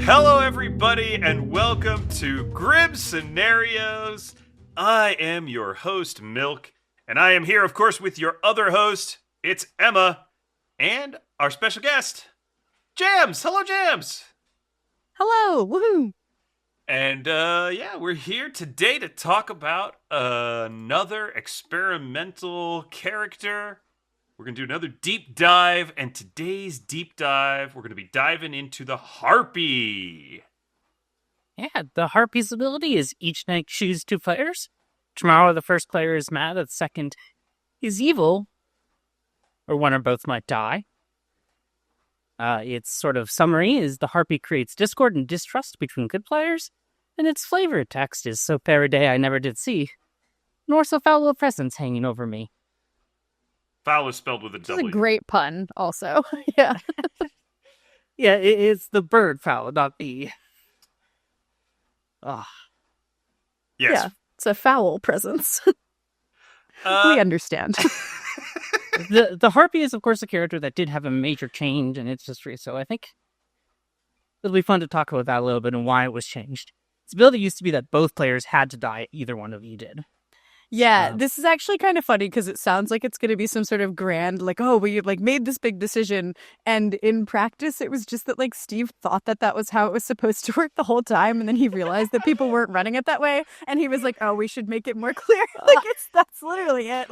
Hello, everybody, and welcome to Grim Scenarios. I am your host, Milk, and I am here, of course, with your other host. It's Emma, and our special guest, Jams. Hello, Jams. Hello, woohoo! And we're here today to talk about another experimental character. We're going to do another deep dive, and today's deep dive, we're going to be diving into the Harpy. Yeah, the Harpy's ability is each night choose two players. Tomorrow the first player is mad, the second is evil, or one or both might die. Its sort of summary is the Harpy creates discord and distrust between good players, and its flavor text is so fair a day I never did see, nor so foul a presence hanging over me. Foul is spelled with a W. It's a great pun, also. Yeah. Yeah, it's the bird fowl, not the... Yes. Yeah, it's a foul presence. We understand. The Harpy is, of course, a character that did have a major change in its history, so I think it'll be fun to talk about that a little bit and why it was changed. Its ability used to be that both players had to die, either one of you did. Yeah, this is actually kind of funny because it sounds like it's going to be some sort of grand, like, oh, we made this big decision. And in practice, it was just that Steve thought that was how it was supposed to work the whole time. And then he realized that people weren't running it that way. And he was like, oh, we should make it more clear. That's literally it.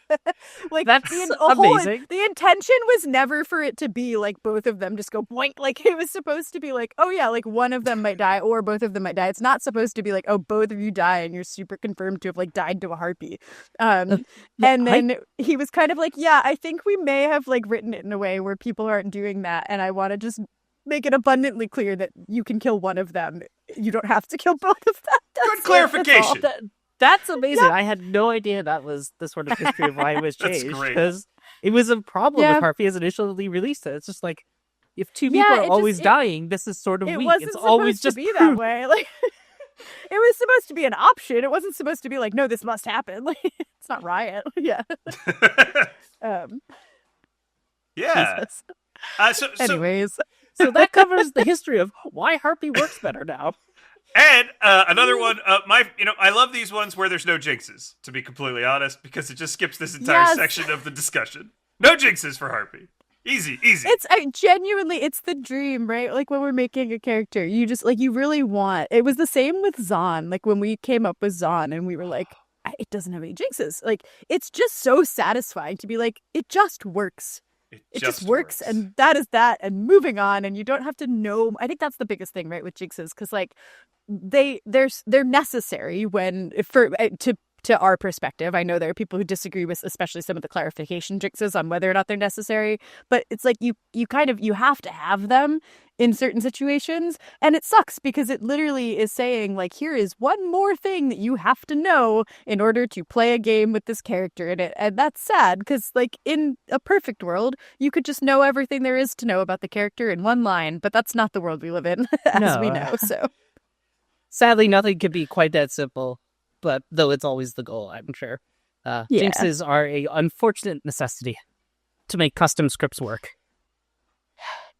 That's amazing. The intention was never for it to be both of them just go boink. It was supposed to be oh yeah, one of them might die or both of them might die. It's not supposed to be oh, both of you die and you're super confirmed to have died to a Harpy. And then he was kind of yeah, I think we may have written it in a way where people aren't doing that, and I want to just make it abundantly clear that you can kill one of them. You don't have to kill both of them. Good clarification. That's amazing. Yeah. I had no idea that was the sort of history of why it was changed. That's great. Because it was a problem with Harpy as initially released. It's just if two people are always dying, this is sort of weak. It's always just to be that way. It was supposed to be an option. It wasn't supposed to be no, this must happen. It's not Riot. Yeah. Yeah. Anyways. So that covers the history of why Harpy works better now. And another one, I love these ones where there's no jinxes, to be completely honest, because it just skips this entire section of the discussion. No jinxes for Harpy. Easy. It's genuinely, it's the dream, right? When we're making a character, you just, you really want, it was the same with Zon. When we came up with Zon and we were it doesn't have any jinxes. It's just so satisfying to be it just works. It just works, and that is that, and moving on, and you don't have to know. I think that's the biggest thing, right, with jinxes, because they're necessary to our perspective. I know there are people who disagree with, especially some of the clarification jinxes on whether or not they're necessary, but it's you have to have them in certain situations, and it sucks because it literally is saying here is one more thing that you have to know in order to play a game with this character in it. And that's sad because in a perfect world you could just know everything there is to know about the character in one line, but that's not the world we live in, as we know. So sadly, nothing could be quite that simple, but though it's always the goal, I'm sure. Jinxes are a unfortunate necessity to make custom scripts work.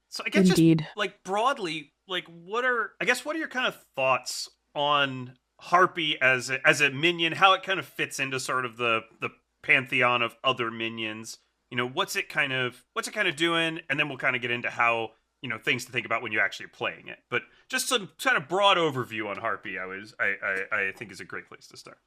So I guess Indeed. just broadly, what are your kind of thoughts on Harpy as a minion, how it kind of fits into sort of the pantheon of other minions? What's it kind of doing, and then we'll kind of get into how things to think about when you're actually playing it. But just some kind of broad overview on Harpy, I think is a great place to start.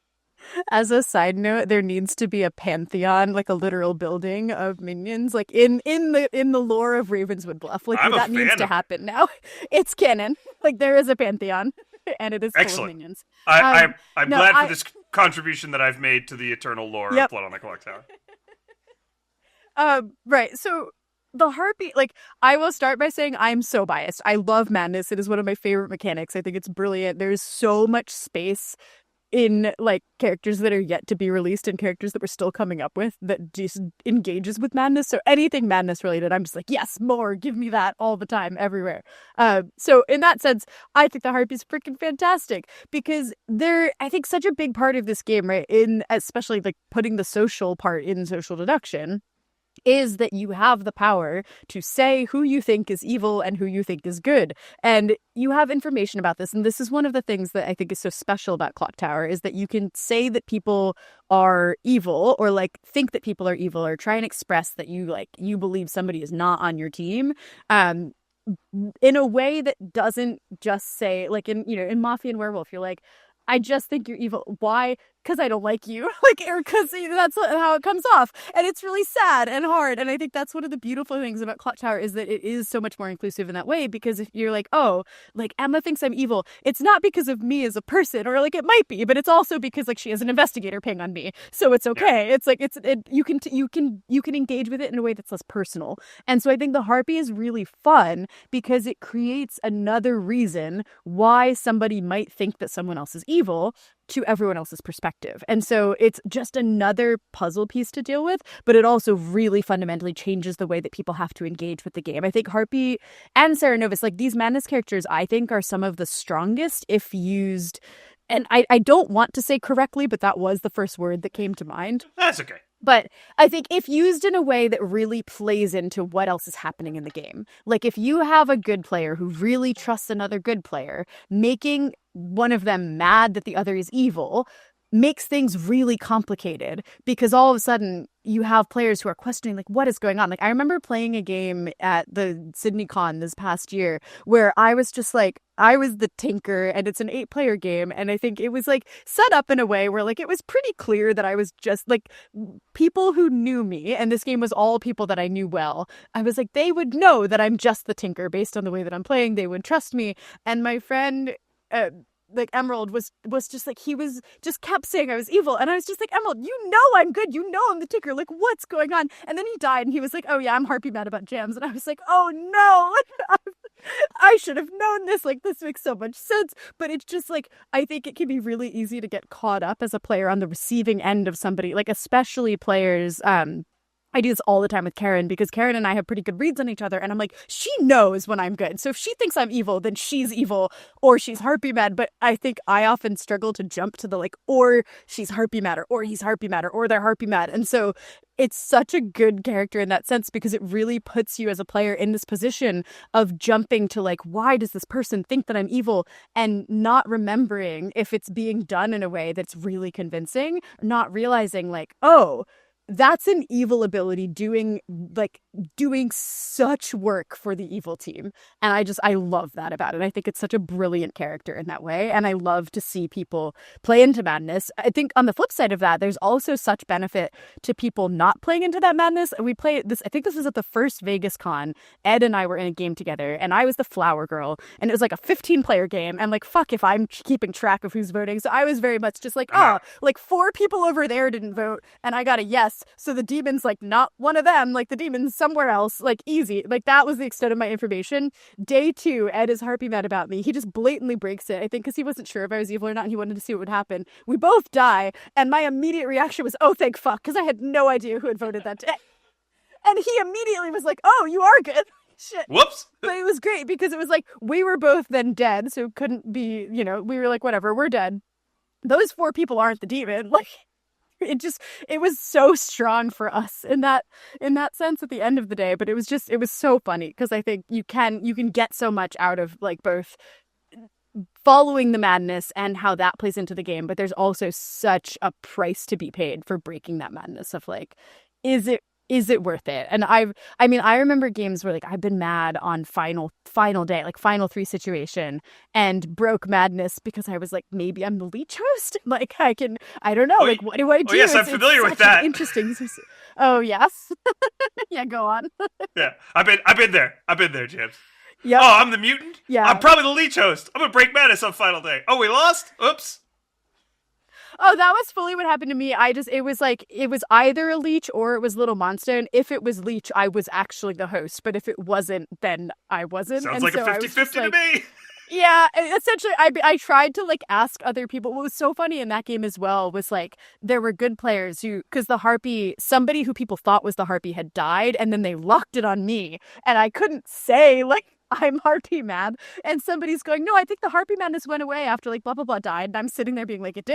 As a side note, there needs to be a pantheon, a literal building of minions, in the lore of Ravenswood Bluff. That needs to happen now. It's canon. There is a pantheon, and it is full of minions. I'm glad for this contribution that I've made to the eternal lore of Blood on the Clocktower. Right. So the Harpy, I will start by saying I'm so biased. I love madness. It is one of my favorite mechanics. I think it's brilliant. There's so much space in characters that are yet to be released and characters that we're still coming up with that just engages with madness. So anything madness related, I'm just yes, more, give me that all the time, everywhere. So in that sense, I think the Harpy is freaking fantastic because they're, I think, such a big part of this game, right? In especially putting the social part in social deduction is that you have the power to say who you think is evil and who you think is good. And you have information about this. And this is one of the things that I think is so special about Clocktower, is that you can say that people are evil, or like think that people are evil, or try and express that you believe somebody is not on your team. In a way that doesn't just say, like, in Mafia and Werewolf, you're like, I just think you're evil. Why? Because I don't like you. Like, or because that's how it comes off. And it's really sad and hard. And I think that's one of the beautiful things about Clocktower, is that it is so much more inclusive in that way. Because if you're like, oh, like, Emma thinks I'm evil, it's not because of me as a person, or like it might be, but it's also because like she has an investigator ping on me. So it's okay. Yeah. It's like, you can engage with it in a way that's less personal. And so I think the Harpy is really fun because it creates another reason why somebody might think that someone else is evil to everyone else's perspective. And so it's just another puzzle piece to deal with, but it also really fundamentally changes the way that people have to engage with the game. I think Harpy and Sarah Novus, like, these madness characters, I think are some of the strongest if used, and I don't want to say correctly, but that was the first word that came to mind. That's okay. But I think if used in a way that really plays into what else is happening in the game, like if you have a good player who really trusts another good player, making one of them mad that the other is evil makes things really complicated, because all of a sudden you have players who are questioning, like, what is going on? Like, I remember playing a game at the Sydney Con this past year where I was just like, I was the tinker, and it's an 8-player game, and I think it was like set up in a way where like it was pretty clear that I was just like, people who knew me, and this game was all people that I knew well, I was like, they would know that I'm just the tinker based on the way that I'm playing. They would trust me. And my friend like Emerald was just like, he was just kept saying I was evil, and I was just like, Emerald, you know I'm good, you know I'm the tinker, like, what's going on? And then he died, and he was like, oh yeah, I'm Harpy mad about jams, and I was like, oh no, I should have known this, like, this makes so much sense. But it's just like, I think it can be really easy to get caught up as a player on the receiving end of somebody, like, especially players, I do this all the time with Karen, because Karen and I have pretty good reads on each other, and I'm like, she knows when I'm good. So if she thinks I'm evil, then she's evil, or she's Harpy mad. But I think I often struggle to jump to the like, or she's Harpy mad, or he's Harpy mad, or they're Harpy mad. And so it's such a good character in that sense, because it really puts you as a player in this position of jumping to like, why does this person think that I'm evil? And not remembering if it's being done in a way that's really convincing, not realizing like, oh, that's an evil ability doing such work for the evil team. And I love that about it. I think it's such a brilliant character in that way. And I love to see people play into madness. I think on the flip side of that, there's also such benefit to people not playing into that madness. We play this, I think this was at the first Vegas con. Ed and I were in a game together, and I was the flower girl, and it was like a 15-player game. And like, fuck if I'm keeping track of who's voting. So I was very much just like, oh, like 4 people over there didn't vote, and I got a yes. So the demon's like not one of them, like the demon's somewhere else, like easy. Like that was the extent of my information. Day 2, Ed is Harpy mad about me. He just blatantly breaks it, I think because he wasn't sure if I was evil or not, and he wanted to see what would happen. We both die, and my immediate reaction was, oh, thank fuck, because I had no idea who had voted that day. And he immediately was like, oh, you are good. Shit. Whoops. But it was great because it was like, we were both then dead, so it couldn't be, we were like, whatever, we're dead. Those 4 people aren't the demon. Like, it was so strong for us in that sense at the end of the day. But it was so funny because I think you can get so much out of like both following the madness and how that plays into the game. But there's also such a price to be paid for breaking that madness of like, is it worth it? And I remember games where like I've been mad on final day, like final 3 situation, and broke madness because I was like, maybe I'm the leech host. Like I don't know. Like what do I do? Oh yes, I'm familiar with that. Interesting. Oh yes. Yeah, go on. Yeah, I've been there, James. Yeah. Oh, I'm the mutant. Yeah. I'm probably the leech host. I'm gonna break madness on final day. Oh, we lost. Oops. Oh, that was fully what happened to me. It was either a leech or it was Little Monster. And if it was leech, I was actually the host. But if it wasn't, then I wasn't. Sounds like a 50-50 to me. Yeah, essentially, I tried to like ask other people. What was so funny in that game as well was like there were good players because the Harpy, somebody who people thought was the Harpy had died, and then they locked it on me, and I couldn't say like, I'm Harpy mad, and somebody's going, no, I think the Harpy madness went away after like blah blah blah died, and I'm sitting there being like, it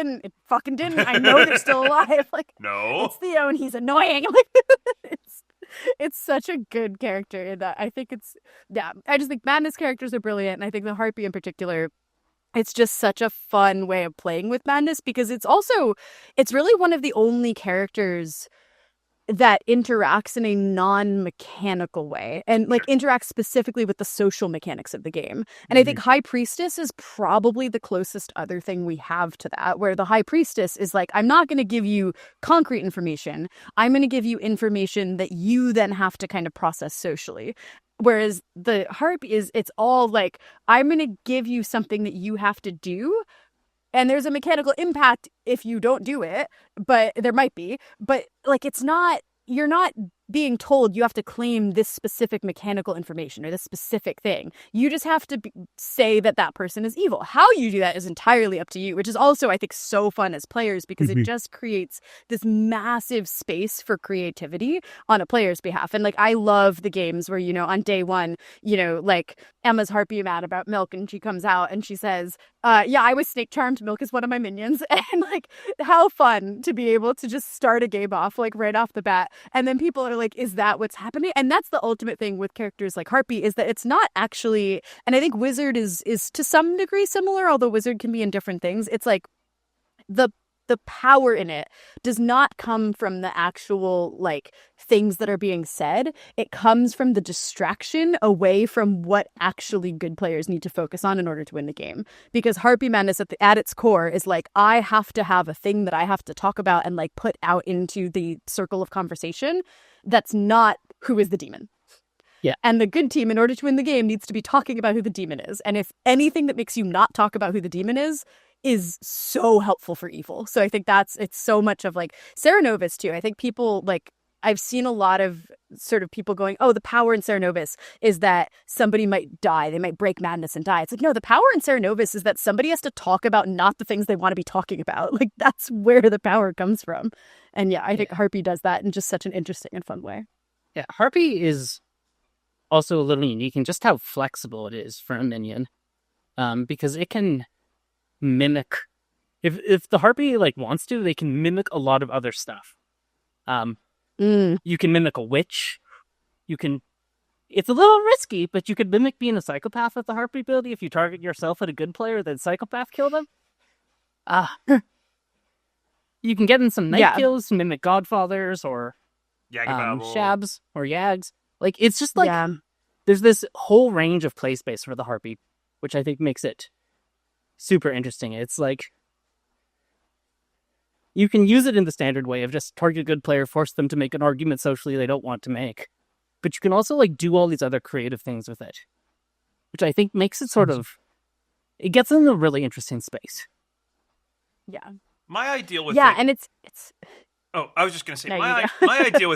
fucking didn't. I know they're still alive. Like, no, it's Theo and he's annoying. Like, It's such a good character in that. I think I just think Madness characters are brilliant, and I think the Harpy in particular, it's just such a fun way of playing with Madness, because it's really one of the only characters that interacts in a non-mechanical way, and like interacts specifically with the social mechanics of the game. And I think High Priestess is probably the closest other thing we have to that, where the High Priestess is like, I'm not going to give you concrete information. I'm going to give you information that you then have to kind of process socially. Whereas the Harpy it's all like, I'm going to give you something that you have to do, and there's a mechanical impact if you don't do it, but there might be. But like, you're not being told you have to claim this specific mechanical information or this specific thing. You just have to say that that person is evil. How you do that is entirely up to you, which is also, I think, so fun as players, because it just creates this massive space for creativity on a player's behalf. And like, I love the games where, on day one, like Emma's Harpy mad about Milk, and she comes out and she says, yeah, I was snake charmed. Milk is one of my minions. And like, how fun to be able to just start a game off like right off the bat. And then people are like, is that what's happening? And that's the ultimate thing with characters like Harpy, is that it's not actually, and I think Wizard is to some degree similar, although Wizard can be in different things. It's like the power in it does not come from the actual like things that are being said. It comes from the distraction away from what actually good players need to focus on in order to win the game. Because Harpy Madness at its core is like, I have to have a thing that I have to talk about and like put out into the circle of conversation that's not who is the demon. Yeah. And the good team, in order to win the game, needs to be talking about who the demon is. And if anything that makes you not talk about who the demon is so helpful for evil. So I think it's so much of like Serenovus too. I think people like, I've seen a lot of sort of people going, oh, the power in Serenovus is that somebody might die. They might break Madness and die. It's like, no, the power in Serenovus is that somebody has to talk about not the things they want to be talking about. Like, that's where the power comes from. And yeah, I think Harpy does that in just such an interesting and fun way. Yeah, Harpy is also a little unique in just how flexible it is for a minion. Because it can mimic, if the Harpy like wants to, they can mimic a lot of other stuff. You can mimic a witch. It's a little risky, but you could mimic being a psychopath with the Harpy ability. If you target yourself at a good player, then psychopath kill them. You can get in some night kills, mimic Godfathers or Shabs or Yags. Like, it's just like, there's this whole range of play space for the Harpy, which I think makes it super interesting. It's like, you can use it in the standard way of just target a good player, force them to make an argument socially they don't want to make. But you can also like do all these other creative things with it, which I think makes it it gets in a really interesting space. Yeah. My ideal with and it's. Oh, I was just gonna say No, my idea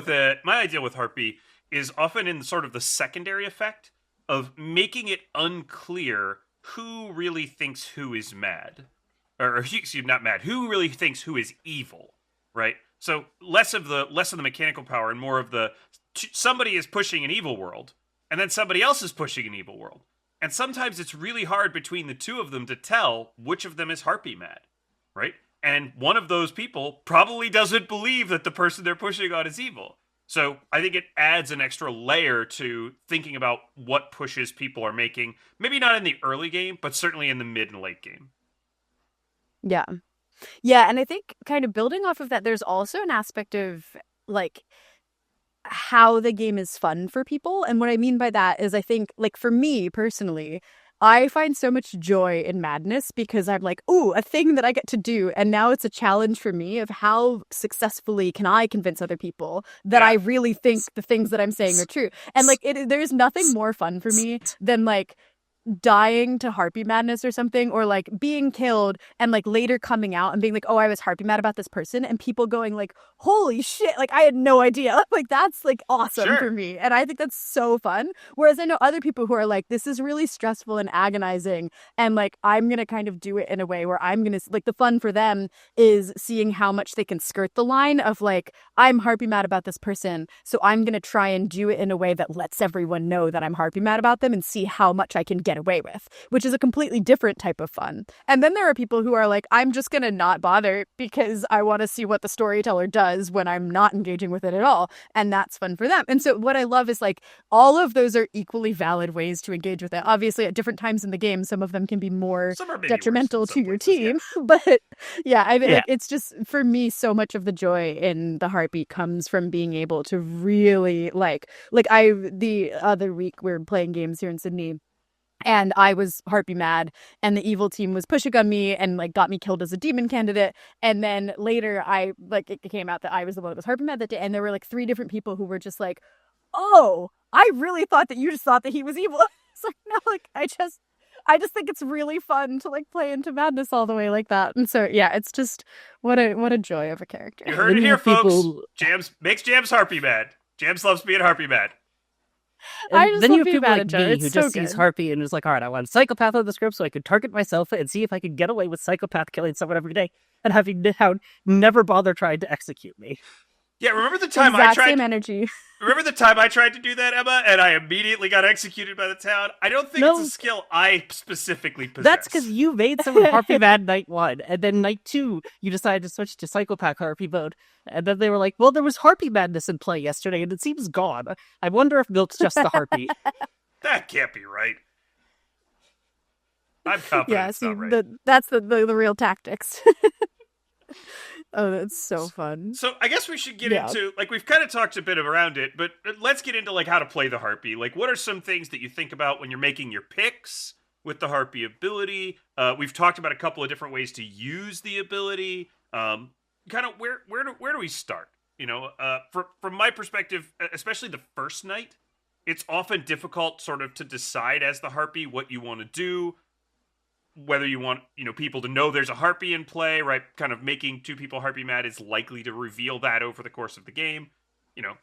with Harpy is often in sort of the secondary effect of making it unclear who really thinks who is mad. Or excuse me, not mad. Who really thinks who is evil, right? So less of the mechanical power and more of the somebody is pushing an evil world, and then somebody else is pushing an evil world, and sometimes it's really hard between the two of them to tell which of them is Harpy mad, right? And one of those people probably doesn't believe that the person they're pushing on is evil. So I think it adds an extra layer to thinking about what pushes people are making. Maybe not in the early game, but certainly in the mid and late game. Yeah. Yeah, and I think kind of building off of that, there's also an aspect of like how the game is fun for people. And what I mean by that is, I think like for me personally, I find so much joy in Madness because I'm like, ooh, a thing that I get to do. And now it's a challenge for me of how successfully can I convince other people that I really think the things that I'm saying are true. And like, there's nothing more fun for me than like dying to Harpy Madness or something, or like being killed and like later coming out and being like, oh, I was Harpy mad about this person, and people going like, holy shit, like I had no idea. Like that's like awesome for me, and I think that's so fun. Whereas I know other people who are like, this is really stressful and agonizing, and like I'm gonna kind of do it in a way where I'm gonna like, the fun for them is seeing how much they can skirt the line of like, I'm Harpy mad about this person, so I'm gonna try and do it in a way that lets everyone know that I'm Harpy mad about them and see how much I can get get away with, which is a completely different type of fun. And then there are people who are like, I'm just going to not bother because I want to see what the storyteller does when I'm not engaging with it at all. And that's fun for them. And so what I love is like all of those are equally valid ways to engage with it. Obviously, at different times in the game, some of them can be more detrimental to your team. Yeah. But yeah, like, it's just, for me, so much of the joy in the Harpy comes from being able to really the other week we were playing games here in Sydney, and I was Harpy mad, and the evil team was pushing on me and like got me killed as a demon candidate. And then later it came out that I was the one that was Harpy mad that day, and there were like 3 different people who were just like, oh, I really thought that you just thought that he was evil. So now like I just think it's really fun to like play into madness all the way like that. And so yeah, it's just what a joy of a character. You heard it here, folks. Jams makes Jams Harpy mad. Jams loves being Harpy mad. And then you have people like me who just sees Harpy and is like, all right, I want psychopath on the script so I could target myself and see if I could get away with psychopath killing someone every day and having never bother trying to execute me. Yeah, remember the time I tried? Same energy. Remember the time I tried to do that, Emma, and I immediately got executed by the town? I don't think it's a skill I specifically possess. That's because you made someone Harpy mad night 1, and then night 2, you decided to switch to psychopath Harpy mode, and then they were like, well, there was Harpy madness in play yesterday, and it seems gone. I wonder if Milk's just the Harpy. That can't be right. I'm confident it's not right. That's the real tactics. Oh, that's so fun. So I guess we should get into, like, we've kind of talked a bit around it, but let's get into, like, how to play the Harpy. Like, what are some things that you think about when you're making your picks with the Harpy ability? We've talked about a couple of different ways to use the ability. Kind of where do we start? You know, from my perspective, especially the first night, it's often difficult sort of to decide as the Harpy what you want to do. Whether you want, people to know there's a Harpy in play, right? Kind of making 2 people Harpy mad is likely to reveal that over the course of the game.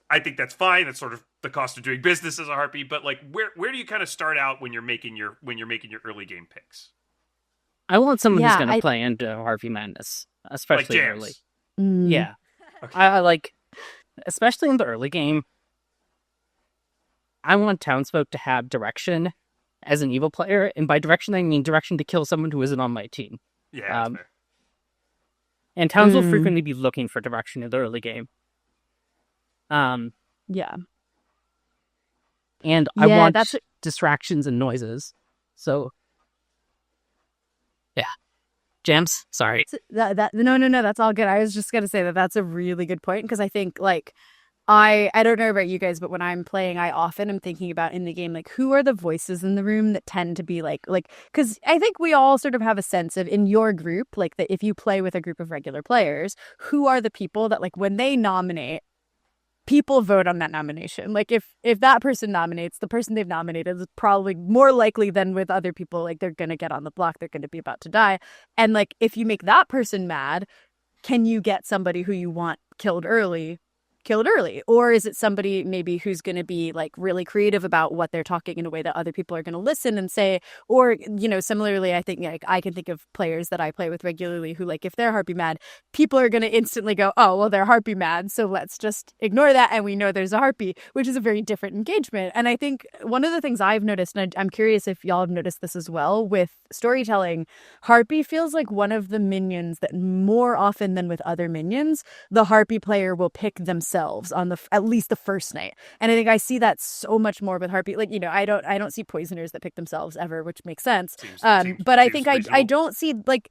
I think that's fine. That's sort of the cost of doing business as a Harpy. But like, where do you kind of start out when you're making your early game picks? I want someone who's going to play into Harpy madness, especially like early. Yeah, okay. I like, especially in the early game. I want townsfolk to have direction as an evil player, and by direction I mean direction to kill someone who isn't on my team. Yeah, that's fair. And towns will frequently be looking for direction in the early game. Yeah. And I want distractions and noises. So, yeah. Jams, sorry. No, that's all good. I was just gonna say that that's a really good point, because I think like I don't know about you guys, but when I'm playing, I often am thinking about in the game, like, who are the voices in the room that tend to be like, because I think we all sort of have a sense of, in your group, like, that if you play with a group of regular players, who are the people that, like, when they nominate, people vote on that nomination. Like, if that person nominates, the person they've nominated is probably more likely than with other people, like, they're going to get on the block, they're going to be about to die. And, like, if you make that person mad, can you get somebody who you want killed early? Or is it somebody maybe who's going to be like really creative about what they're talking in a way that other people are going to listen and say? Or, similarly, I think like I can think of players that I play with regularly who, like, if they're Harpy mad, people are going to instantly go, oh, well, they're Harpy mad, so let's just ignore that, and we know there's a Harpy, which is a very different engagement. And I think one of the things I've noticed, and I'm curious if y'all have noticed this as well, with storytelling, Harpy feels like one of the minions that more often than with other minions, the Harpy player will pick themselves on at least the first night. And I think I see that so much more with Harpy. Like, I don't see poisoners that pick themselves ever, which makes sense. But I think I don't see, like,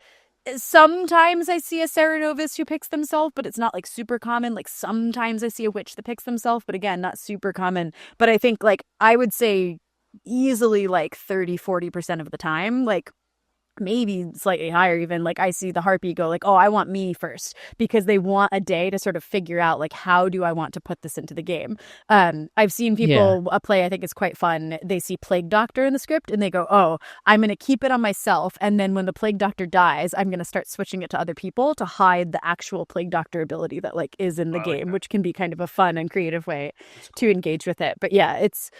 sometimes I see a Serenovus who picks themselves, but it's not like super common. Like, sometimes I see a witch that picks themselves, but again, not super common. But I think, like, I would say easily like 30-40% of the time, like, maybe slightly higher even, like, I see the Harpy go like, oh, I want me first, because they want a day to sort of figure out, like, how do I want to put this into the game. I've seen people play, I think it's quite fun, they see Plague Doctor in the script and they go, oh, I'm going to keep it on myself, and then when the Plague Doctor dies, I'm going to start switching it to other people to hide the actual Plague Doctor ability that, like, is in the game, which can be kind of a fun and creative way to engage with it. But yeah, it's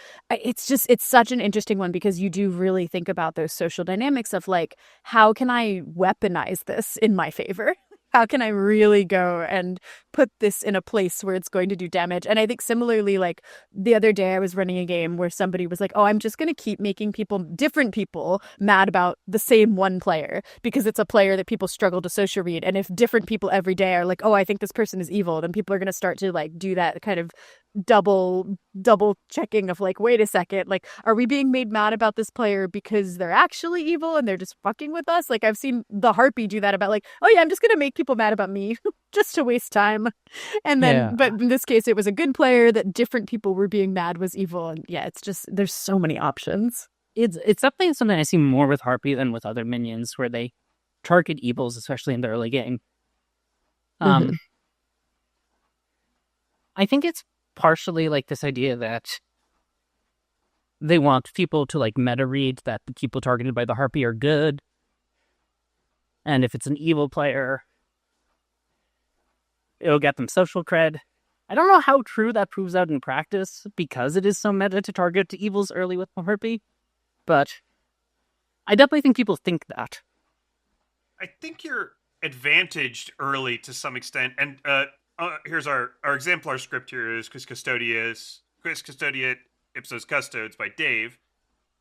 such an interesting one, because you do really think about those social dynamics of, like, how can I weaponize this in my favor? How can I really go and put this in a place where it's going to do damage. And I think similarly, like the other day I was running a game where somebody was like, oh, I'm just going to keep making different people mad about the same one player because it's a player that people struggle to social read. And if different people every day are like, oh, I think this person is evil, then people are going to start to like do that kind of double checking of like, wait a second, like, are we being made mad about this player because they're actually evil and they're just fucking with us? Like, I've seen the Harpy do that about like, oh yeah, I'm just gonna make people mad about me just to waste time. And then but in this case it was a good player that different people were being mad was evil. And yeah, it's just, there's so many options. It's definitely something I see more with Harpy than with other minions, where they target evils, especially in the early game. I think it's partially like this idea that they want people to like meta read that the people targeted by the Harpy are good, and if it's an evil player, it'll get them social cred. I don't know how true that proves out in practice because it is so meta to target to evils early with the Harpy, but I definitely think people think that. I think you're advantaged early to some extent, and here's our exemplar script here is Quis Custodiet Ipsos Custodes by Dave.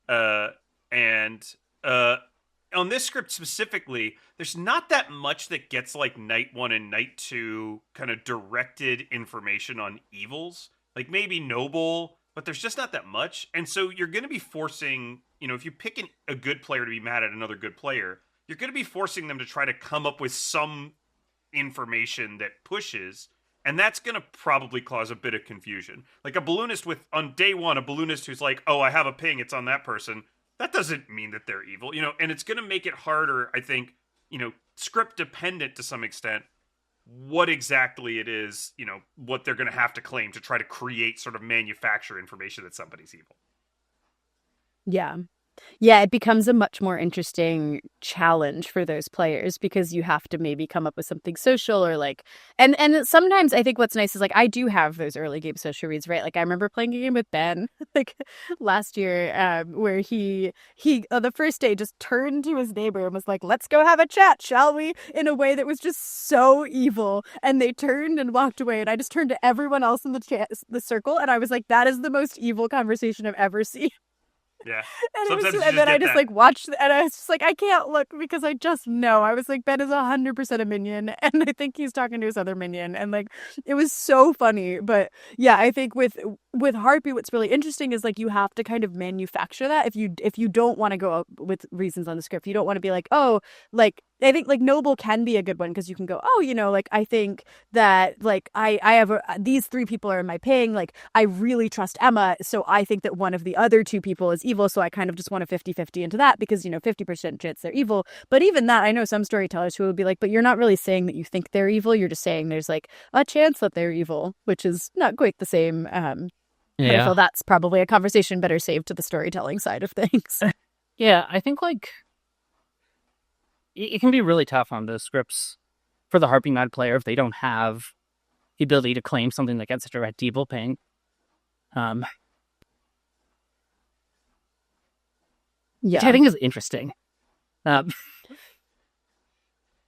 And on this script specifically, there's not that much that gets like Night 1 and Night 2 kind of directed information on evils. Like maybe Noble, but there's just not that much. And so you're going to be forcing, if you pick a good player to be mad at another good player, you're going to be forcing them to try to come up with some information that pushes, and that's going to probably cause a bit of confusion. Like a balloonist on day one, a balloonist who's like, oh, I have a ping, it's on that person. That doesn't mean that they're evil, and it's going to make it harder, I think, script dependent to some extent, what exactly it is, what they're going to have to claim to try to create sort of manufacture information that somebody's evil. Yeah, it becomes a much more interesting challenge for those players because you have to maybe come up with something social or like, and sometimes I think what's nice is like, I do have those early game social reads, right? Like I remember playing a game with Ben like last year where he the first day just turned to his neighbor and was like, let's go have a chat, shall we? In a way that was just so evil. And they turned and walked away. And I just turned to everyone else in the circle. And I was like, that is the most evil conversation I've ever seen. Yeah. And then I just like watched, and I was just like, I can't look because I just know. I was like, Ben is 100% a minion, and I think he's talking to his other minion, and like it was so funny. But yeah, I think with Harpy, what's really interesting is like you have to kind of manufacture that if you don't want to go up with reasons on the script. You don't want to be like, oh, like I think like Noble can be a good one because you can go, oh, like I think that like I have these 3 people are in my ping, like I really trust Emma, so I think that one of the other 2 people is evil, so I kind of just want a 50-50 into that because 50% chance they're evil. But even that, I know some storytellers who will be like, but you're not really saying that you think they're evil, you're just saying there's like a chance that they're evil, which is not quite the same. But I feel that's probably a conversation better saved to the storytelling side of things. Yeah, I think like it can be really tough on those scripts for the Harpy Mad player if they don't have the ability to claim something that gets a direct evil ping. Which I think is interesting.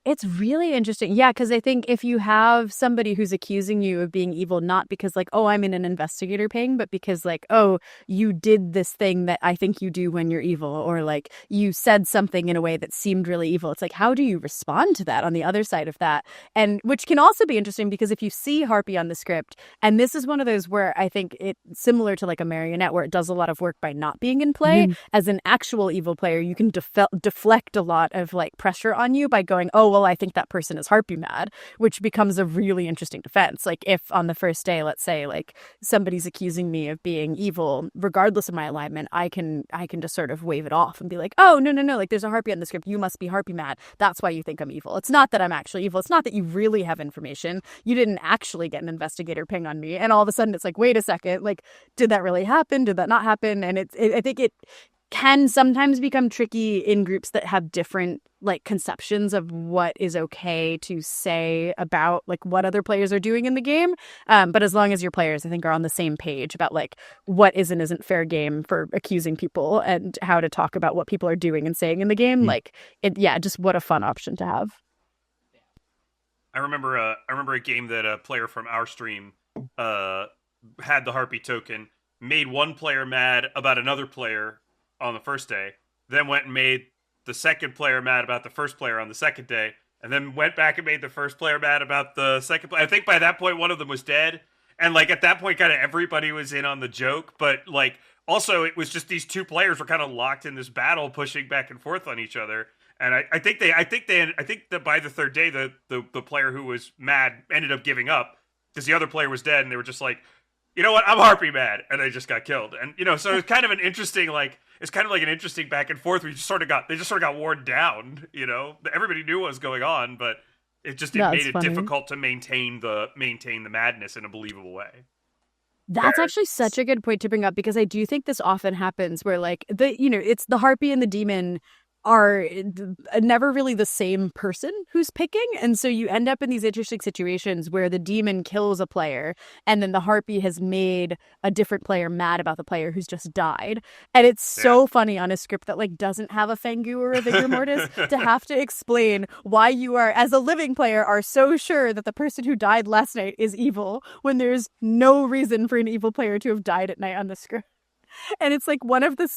It's really interesting. Yeah, because I think if you have somebody who's accusing you of being evil, not because like, oh, I'm in an investigator ping, but because like, oh, you did this thing that I think you do when you're evil, or like you said something in a way that seemed really evil. It's like, how do you respond to that on the other side of that? And which can also be interesting because if you see Harpy on the script, and this is one of those where I think it's similar to like a marionette where it does a lot of work by not being in play. As an actual evil player, you can deflect a lot of like pressure on you by going, oh, well, I think that person is Harpy mad, which becomes a really interesting defense. Like if on the first day, let's say like somebody's accusing me of being evil, regardless of my alignment, I can just sort of wave it off and be like, oh, no, like there's a Harpy on the script. You must be Harpy mad. That's why you think I'm evil. It's not that I'm actually evil. It's not that you really have information. You didn't actually get an investigator ping on me. And all of a sudden it's like, wait a second, like, did that really happen? Did that not happen? And I think it can sometimes become tricky in groups that have different like conceptions of what is okay to say about like what other players are doing in the game. But as long as your players, I think, are on the same page about like what is and isn't fair game for accusing people and how to talk about what people are doing and saying in the game, like just what a fun option to have. I remember a game that a player from our stream had the Harpy token, made one player mad about another player on the first day, then went and made the second player mad about the first player on the second day, and then went back and made the first player mad about the second player. I think by that point one of them was dead, and like at that point kind of everybody was in on the joke, but like also it was just these two players were kind of locked in this battle, pushing back and forth on each other. And I think that by the third day, the player who was mad ended up giving up because the other player was dead, and they were just like, you know what, I'm Harpy mad, and they just got killed. And so it's kind of an interesting an interesting back and forth. They just sort of got worn down. Everybody knew what was going on, but it made it difficult to maintain the madness in a believable way. That's actually such a good point to bring up, because I do think this often happens where like it's the Harpy and the demon are never really the same person who's picking. And so you end up in these interesting situations where the demon kills a player and then the Harpy has made a different player mad about the player who's just died. And it's so funny on a script that like doesn't have a Fengu or a Vigor Mortis to have to explain why you are, as a living player, are so sure that the person who died last night is evil when there's no reason for an evil player to have died at night on the script. And it's like one of the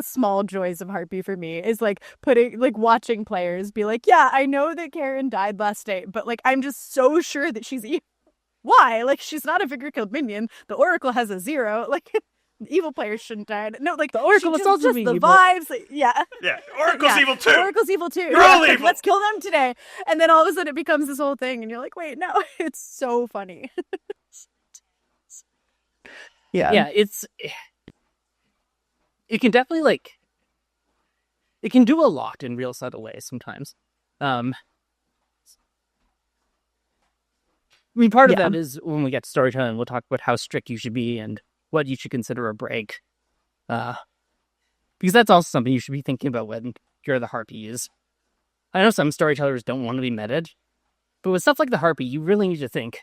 small joys of Harpy for me is like watching players be like, yeah, I know that Karen died last night, but like I'm just so sure that she's evil. Why? Like she's not a Vigor killed minion. The Oracle has a 0. Like evil players shouldn't die. No, like the Oracle is also just the evil vibes. Like, yeah, Oracle's evil too. Oracle's evil too. You're all evil. Let's kill them today. And then all of a sudden it becomes this whole thing, and you're like, wait, no, it's so funny. Yeah, it can definitely it can do a lot in real subtle ways sometimes. I mean, part of that is when we get to storytelling, we'll talk about how strict you should be and what you should consider a break. Because that's also something you should be thinking about when you're the Harpy. I know some storytellers don't want to be meted, but with stuff like the Harpy, you really need to think,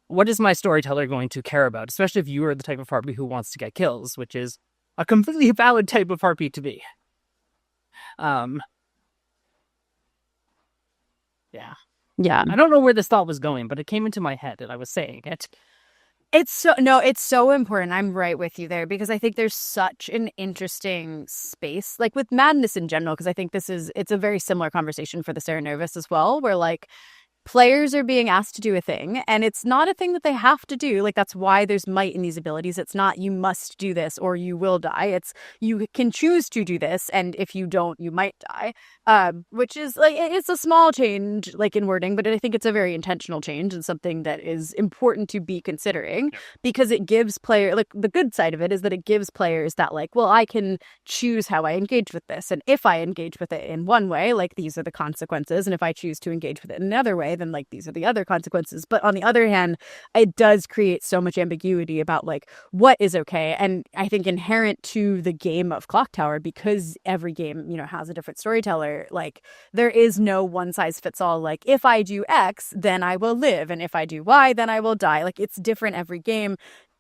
what is my storyteller going to care about? Especially if you are the type of Harpy who wants to get kills, which is a completely valid type of Harpy to be. Yeah. I don't know where this thought was going, but it came into my head and I was saying it. It's so important. I'm right with you there, because I think there's such an interesting space, like with madness in general, because I think it's a very similar conversation for the Sarah Nervous as well, where like players are being asked to do a thing, and it's not a thing that they have to do. Like, that's why there's might in these abilities. It's not you must do this or you will die. It's you can choose to do this, and if you don't, you might die. Which is like, it's a small change, like in wording, but I think it's a very intentional change and something that is important to be considering, because it gives player, like the good side of it is that it gives players that like, well, I can choose how I engage with this, and if I engage with it in one way, like these are the consequences, and if I choose to engage with it in another way, then like these are the other consequences. But on the other hand, it does create so much ambiguity about like what is okay. And I think inherent to the game of Clocktower, because every game, has a different storyteller, like there is no one size fits all, like if I do X, then I will live, and if I do Y, then I will die. Like it's different every game.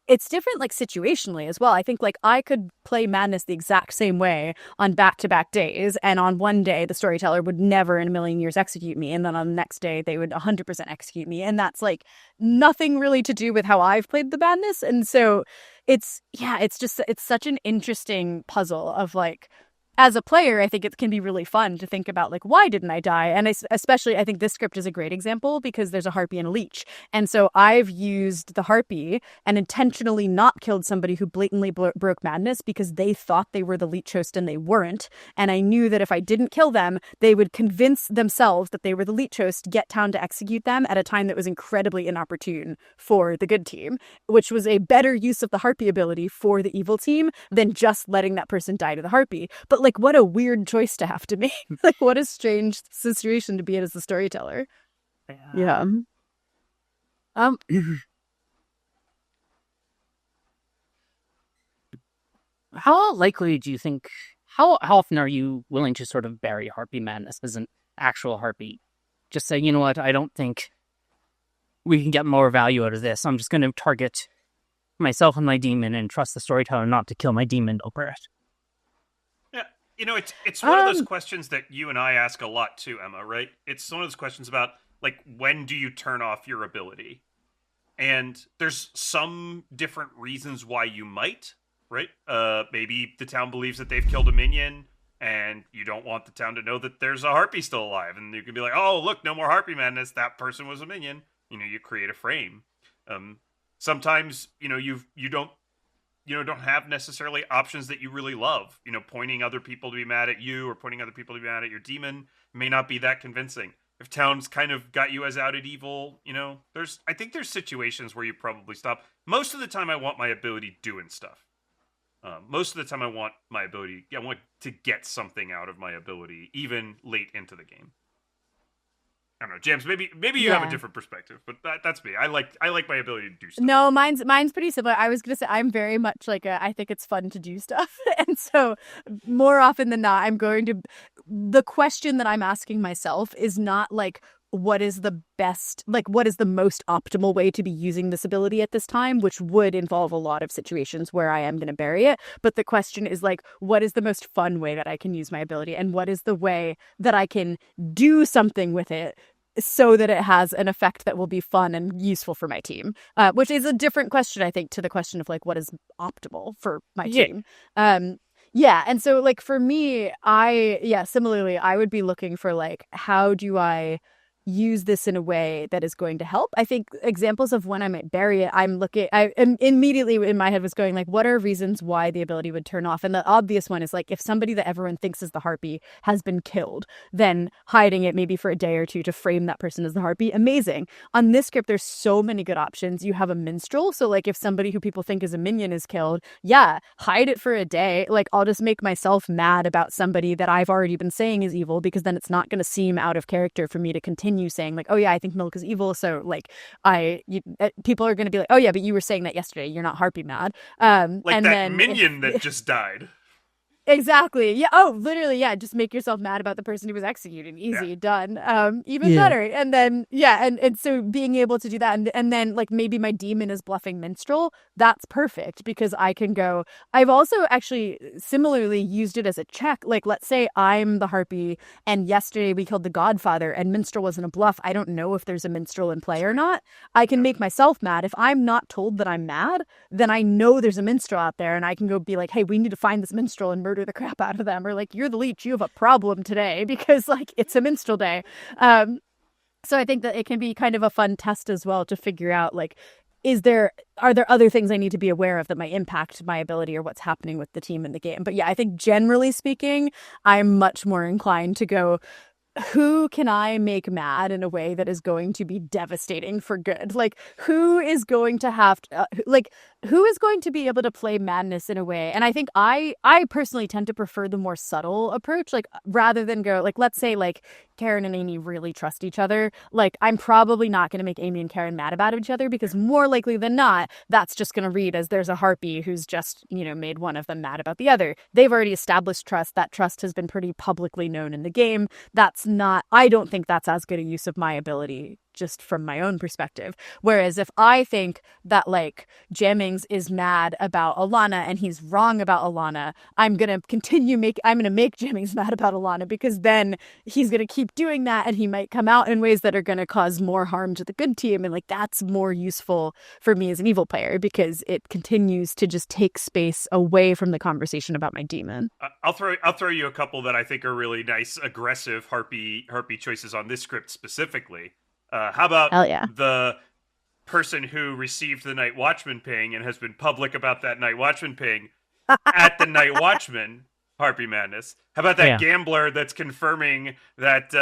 It's different like situationally as well. I think like I could play Madness the exact same way on back-to-back days, and on one day the storyteller would never in a million years execute me, and then on the next day they would 100% execute me, and that's like nothing really to do with how I've played the Madness. And so it's such an interesting puzzle of like, as a player, I think it can be really fun to think about, like, why didn't I die? And especially, I think this script is a great example because there's a Harpy and a Leech. And so I've used the Harpy and intentionally not killed somebody who blatantly broke Madness because they thought they were the Leech host and they weren't. And I knew that if I didn't kill them, they would convince themselves that they were the Leech host, get town to execute them at a time that was incredibly inopportune for the good team, which was a better use of the Harpy ability for the evil team than just letting that person die to the Harpy. But like, what a weird choice to have to make. Like, what a strange situation to be in as a storyteller. Yeah. How likely do you think, how often are you willing to sort of bury Harpy Madness as an actual Harpy? Just say, you know what, I don't think we can get more value out of this. I'm just going to target myself and my demon and trust the storyteller not to kill my demon over it. it's one of those questions that you and I ask a lot too, Emma, right? It's one of those questions about, like, when do you turn off your ability? And there's some different reasons why you might, right? Maybe the town believes that they've killed a minion, and you don't want the town to know that there's a harpy still alive, and you can be like, oh, look, no more harpy madness, that person was a minion. You create a frame. Sometimes, don't have necessarily options that you really love. Pointing other people to be mad at you or pointing other people to be mad at your demon may not be that convincing. If town's kind of got you as outed evil, I think there's situations where you probably stop. Most of the time I want my ability doing stuff. Most of the time I want to get something out of my ability, even late into the game. I don't know, James, maybe you have a different perspective, but that's me. I like my ability to do stuff. No, mine's pretty similar. I was going to say I'm very much like I think it's fun to do stuff. And so more often than not, the question that I'm asking myself is not like, what is the most optimal way to be using this ability at this time, which would involve a lot of situations where I am going to bury it. But the question is like, what is the most fun way that I can use my ability? And what is the way that I can do something with it so that it has an effect that will be fun and useful for my team? Which is a different question, I think, to the question of like, what is optimal for my team? Yeah. And so like for me, similarly, I would be looking for like, how do I use this in a way that is going to help? I think examples of when I might bury it, I immediately in my head was going like, what are reasons why the ability would turn off? And the obvious one is like, if somebody that everyone thinks is the harpy has been killed, then hiding it maybe for a day or two to frame that person as the harpy, amazing. On this script, there's so many good options. You have a minstrel, so like if somebody who people think is a minion is killed, hide it for a day. Like I'll just make myself mad about somebody that I've already been saying is evil, because then it's not going to seem out of character for me to continue saying like, oh yeah, I think Milk is evil, so like people are going to be like, oh yeah, but you were saying that yesterday, you're not harpy mad. Like and that minion that just died. Exactly. Yeah. Oh, literally. Yeah. Just make yourself mad about the person who was executed. Easy. Done. Even better. And then, and so being able to do that, and then like maybe my demon is bluffing minstrel. That's perfect, because I can go. I've also actually similarly used it as a check. Like, let's say I'm the harpy, and yesterday we killed the godfather, and minstrel wasn't a bluff. I don't know if there's a minstrel in play or not. I can make myself mad. If I'm not told that I'm mad, then I know there's a minstrel out there, and I can go be like, hey, we need to find this minstrel and murder the crap out of them, or like, you're the leech, you have a problem today, because like it's a minstrel day. So I think that it can be kind of a fun test as well to figure out like, are there other things I need to be aware of that might impact my ability or what's happening with the team in the game. But yeah, I think generally speaking, I'm much more inclined to go, who can I make mad in a way that is going to be devastating for good? Like, who is going to have to, who is going to be able to play madness in a way? And I think I personally tend to prefer the more subtle approach, like rather than go like, let's say like Karen and Amy really trust each other. Like, I'm probably not going to make Amy and Karen mad about each other, because more likely than not, that's just going to read as there's a harpy who's just, made one of them mad about the other. They've already established trust. That trust has been pretty publicly known in the game. I don't think that's as good a use of my ability, just from my own perspective. Whereas if I think that like Jammings is mad about Alana and he's wrong about Alana, I'm going to make Jammings mad about Alana, because then he's going to keep doing that, and he might come out in ways that are going to cause more harm to the good team. And like, that's more useful for me as an evil player, because it continues to just take space away from the conversation about my demon. I'll throw you a couple that I think are really nice, aggressive harpy choices on this script specifically. How about the person who received the Night Watchman ping and has been public about that Night Watchman ping at the Night Watchman Harpy Madness? How about that gambler that's confirming that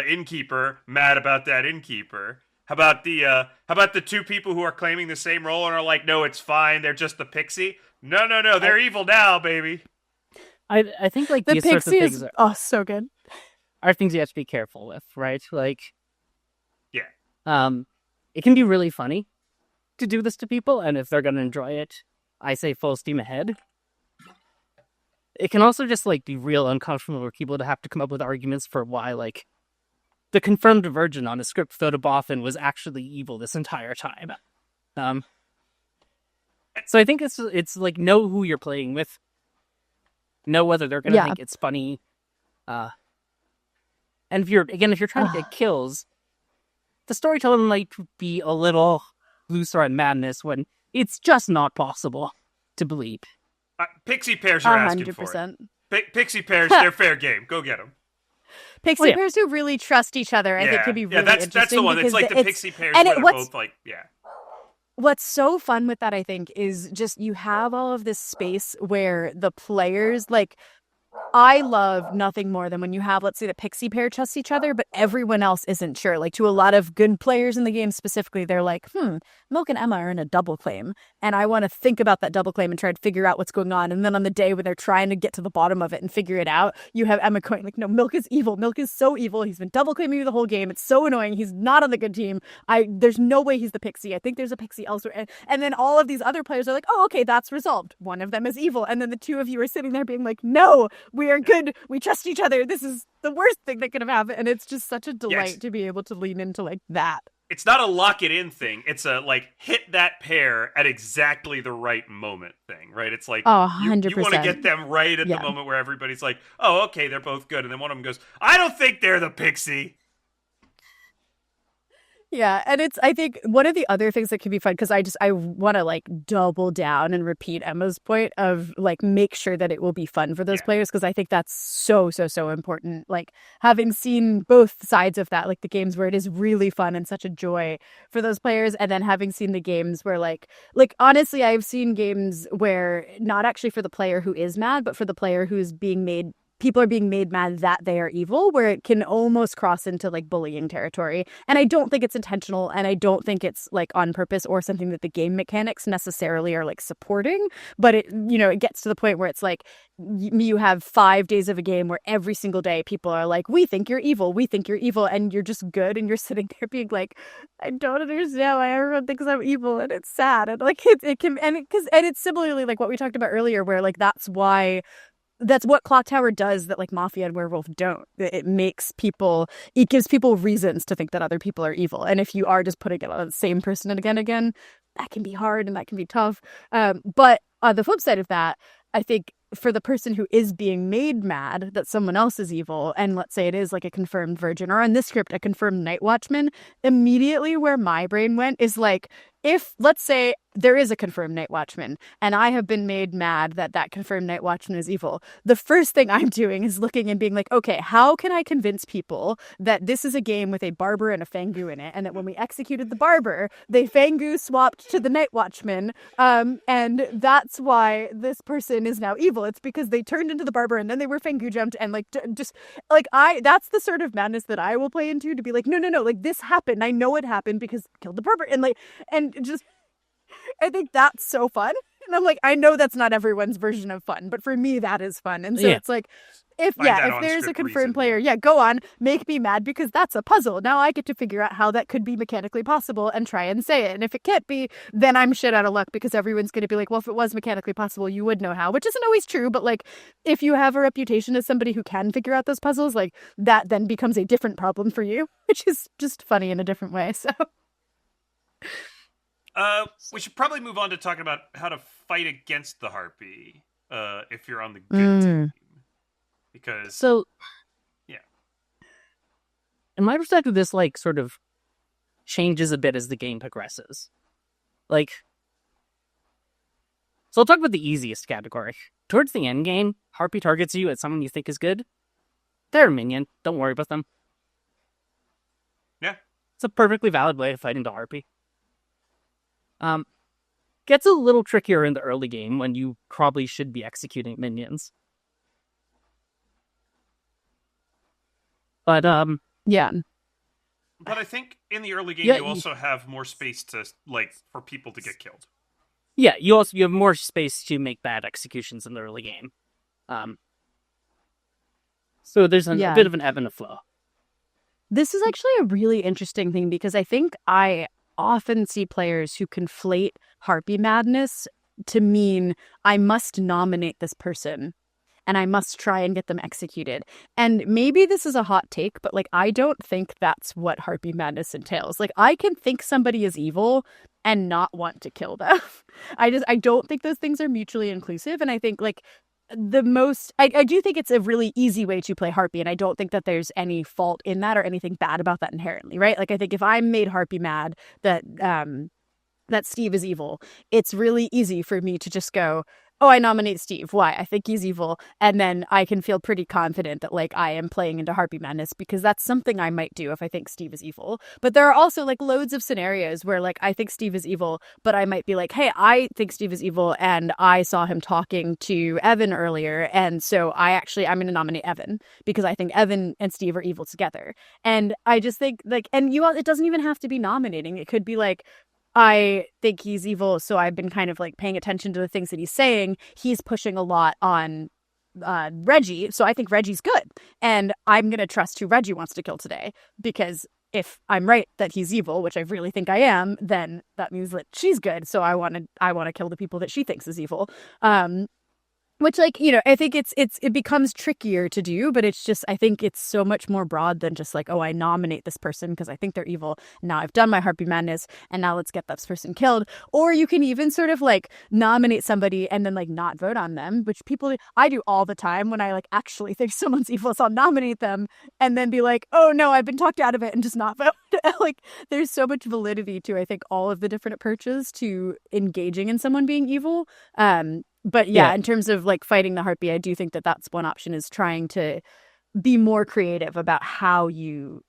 innkeeper mad about that innkeeper? How about the two people who are claiming the same role and are like, no, it's fine, they're just the pixie? No, they're evil now, baby. I think like the these pixie sorts of things is so good. Are things you have to be careful with, right? Like, yeah. It can be really funny to do this to people, and if they're going to enjoy it, I say full steam ahead. It can also just like be real uncomfortable for people to have to come up with arguments for why like the confirmed virgin on a script Thodoboffin was actually evil this entire time. So I think it's like, know who you're playing with. know whether they're going to Yeah. think it's funny. And if you're trying to get kills, the storytelling might be a little looser on madness when it's just not possible to believe. Pixie pairs are asking for 100%. it. Pixie pairs, they're fair game. Go get them. Pixie pairs who really trust each other, I think, could be really interesting. That's the one. It's like the pixie pairs and where they're both like, yeah. What's so fun with that, I think, is just you have all of this space where the players, like, I love nothing more than when you have, let's say, the pixie pair trust each other, but everyone else isn't sure. Like, to a lot of good players in the game specifically, they're like, Milk and Emma are in a double claim, and I want to think about that double claim and try to figure out what's going on. And then on the day when they're trying to get to the bottom of it and figure it out, you have Emma going like, no, Milk is evil. Milk is so evil. He's been double claiming you the whole game. It's so annoying. He's not on the good team. There's no way he's the pixie. I think there's a pixie elsewhere. And then all of these other players are like, oh, okay, that's resolved. One of them is evil. And then the two of you are sitting there being like, no, we are good. We trust each other. This is the worst thing that could have happened. And it's just such a delight to be able to lean into like that. It's not a lock it in thing. It's a like hit that pair at exactly the right moment thing, right? It's like 100%. You want to get them right at the moment where everybody's like, oh, okay, they're both good. And then one of them goes, I don't think they're the pixie. Yeah, and I think one of the other things that can be fun, because I want to like double down and repeat Emma's point of like make sure that it will be fun for those players, because I think that's so important. Like having seen both sides of that, like the games where it is really fun and such a joy for those players, and then having seen the games where like honestly, I've seen games where not actually for the player who is mad, but for the player who's being made. People are being made mad that they are evil, where it can almost cross into like bullying territory. And I don't think it's intentional, and I don't think it's like on purpose or something that the game mechanics necessarily are like supporting. But it, it gets to the point where it's like you have 5 days of a game where every single day people are like, we think you're evil, and you're just good, and you're sitting there being like, I don't understand why everyone thinks I'm evil, and it's sad, and like it can, and it's similarly like what we talked about earlier, where like that's what Clocktower does that like Mafia and Werewolf don't. It gives people reasons to think that other people are evil. And if you are just putting it on the same person again, that can be hard and that can be tough. But on the flip side of that, I think for the person who is being made mad that someone else is evil, and let's say it is like a confirmed virgin, or on this script, a confirmed night watchman, immediately where my brain went is like, if, let's say, there is a confirmed night watchman, and I have been made mad that confirmed night watchman is evil, the first thing I'm doing is looking and being like, okay, how can I convince people that this is a game with a barber and a Fangu in it, and that when we executed the barber, the Fangu swapped to the night watchman, and that's why this person is now evil. It's because they turned into the barber and then they were Fangu jumped, and like just like that's the sort of madness that I will play into, to be like, no, like this happened. I know it happened because I killed the barber, and just I think that's so fun. And I'm like, I know that's not everyone's version of fun, but for me that is fun. And so it's like, if there's a confirmed player, go on, make me mad, because that's a puzzle. Now I get to figure out how that could be mechanically possible and try and say it. And if it can't be, then I'm shit out of luck, because everyone's going to be like, well, if it was mechanically possible, you would know how, which isn't always true. But like, if you have a reputation as somebody who can figure out those puzzles, like that then becomes a different problem for you, which is just funny in a different way. So. We should probably move on to talking about how to fight against the Harpy, if you're on the good team. Because in my perspective, this like sort of changes a bit as the game progresses. Like, so I'll talk about the easiest category. Towards the end game, Harpy targets you at someone you think is good. They're a minion. Don't worry about them. Yeah. It's a perfectly valid way of fighting the Harpy. Gets a little trickier in the early game when you probably should be executing minions. But, But I think in the early game, you also have more space to, like, for people to get killed. Yeah, you have more space to make bad executions in the early game. So there's a bit of an ebb and a flow. This is actually a really interesting thing, because I think I often see players who conflate Harpy madness to mean I must nominate this person and I must try and get them executed. And maybe this is a hot take, but like, I don't think that's what Harpy madness entails. Like, I can think somebody is evil and not want to kill them. I don't think those things are mutually inclusive. And I think like the most I do think it's a really easy way to play Harpy, and I don't think that there's any fault in that or anything bad about that inherently, right? Like I think if I'm made Harpy mad that Steve is evil, it's really easy for me to just go, oh, I nominate Steve. Why? I think he's evil. And then I can feel pretty confident that like I am playing into Harpy madness because that's something I might do if I think Steve is evil. But there are also like loads of scenarios where like I think Steve is evil, but I might be like, hey, I think Steve is evil and I saw him talking to Evan earlier. And so I'm going to nominate Evan because I think Evan and Steve are evil together. And I just think like, and it doesn't even have to be nominating. It could be like, I think he's evil, so I've been kind of like paying attention to the things that he's saying. He's pushing a lot on Reggie, so I think Reggie's good. And I'm going to trust who Reggie wants to kill today because if I'm right that he's evil, which I really think I am, then that means that she's good. So I want to kill the people that she thinks is evil. Which, like, you know, I think it becomes trickier to do, but it's just, I think it's so much more broad than just like, oh, I nominate this person because I think they're evil. Now I've done my Harpy madness and now let's get this person killed. Or you can even sort of like nominate somebody and then like not vote on them, which I do all the time when I like actually think someone's evil. So I'll nominate them and then be like, oh no, I've been talked out of it and just not vote. Like there's so much validity to, I think, all of the different approaches to engaging in someone being evil. But yeah, in terms of like fighting the Harpy, I do think that that's one option, is trying to be more creative about how you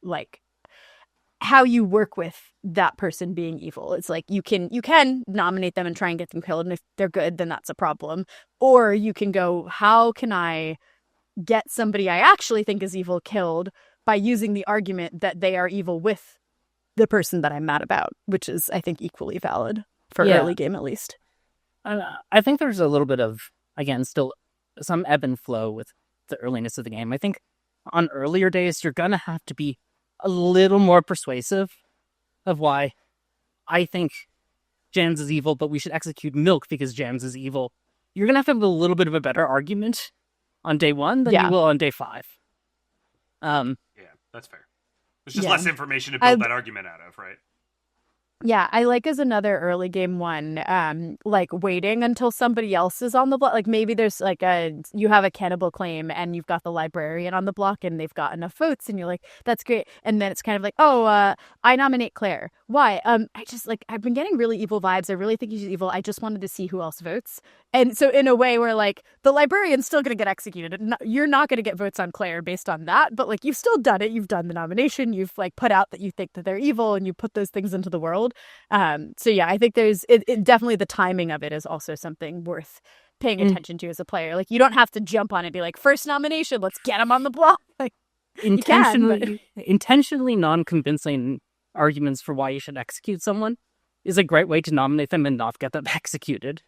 work with that person being evil. It's like you can nominate them and try and get them killed, and if they're good, then that's a problem. Or you can go, how can I get somebody I actually think is evil killed by using the argument that they are evil with the person that I'm mad about, which is, I think, equally valid for early game at least. I think there's a little bit of, again, still some ebb and flow with the earliness of the game. I think on earlier days, you're going to have to be a little more persuasive of why I think Jams is evil, but we should execute Milk because Jams is evil. You're going to have a little bit of a better argument on day 1 than you will on day 5. Yeah, that's fair. There's just less information to build that argument out of, right? Yeah, I like as another early game one, like waiting until somebody else is on the block. Like maybe there's like you have a cannibal claim and you've got the librarian on the block and they've got enough votes and you're like, that's great. And then it's kind of like, oh, I nominate Claire. Why? I just like, I've been getting really evil vibes. I really think she's evil. I just wanted to see who else votes. And so in a way where like the librarian's still going to get executed. You're not going to get votes on Claire based on that, but like you've still done it. You've done the nomination. You've like put out that you think that they're evil and you put those things into the world. So yeah, I think there's it definitely, the timing of it is also something worth paying attention to as a player. Like you don't have to jump on it and be like, first nomination, let's get him on the block. Like intentionally non-convincing arguments for why you should execute someone is a great way to nominate them and not get them executed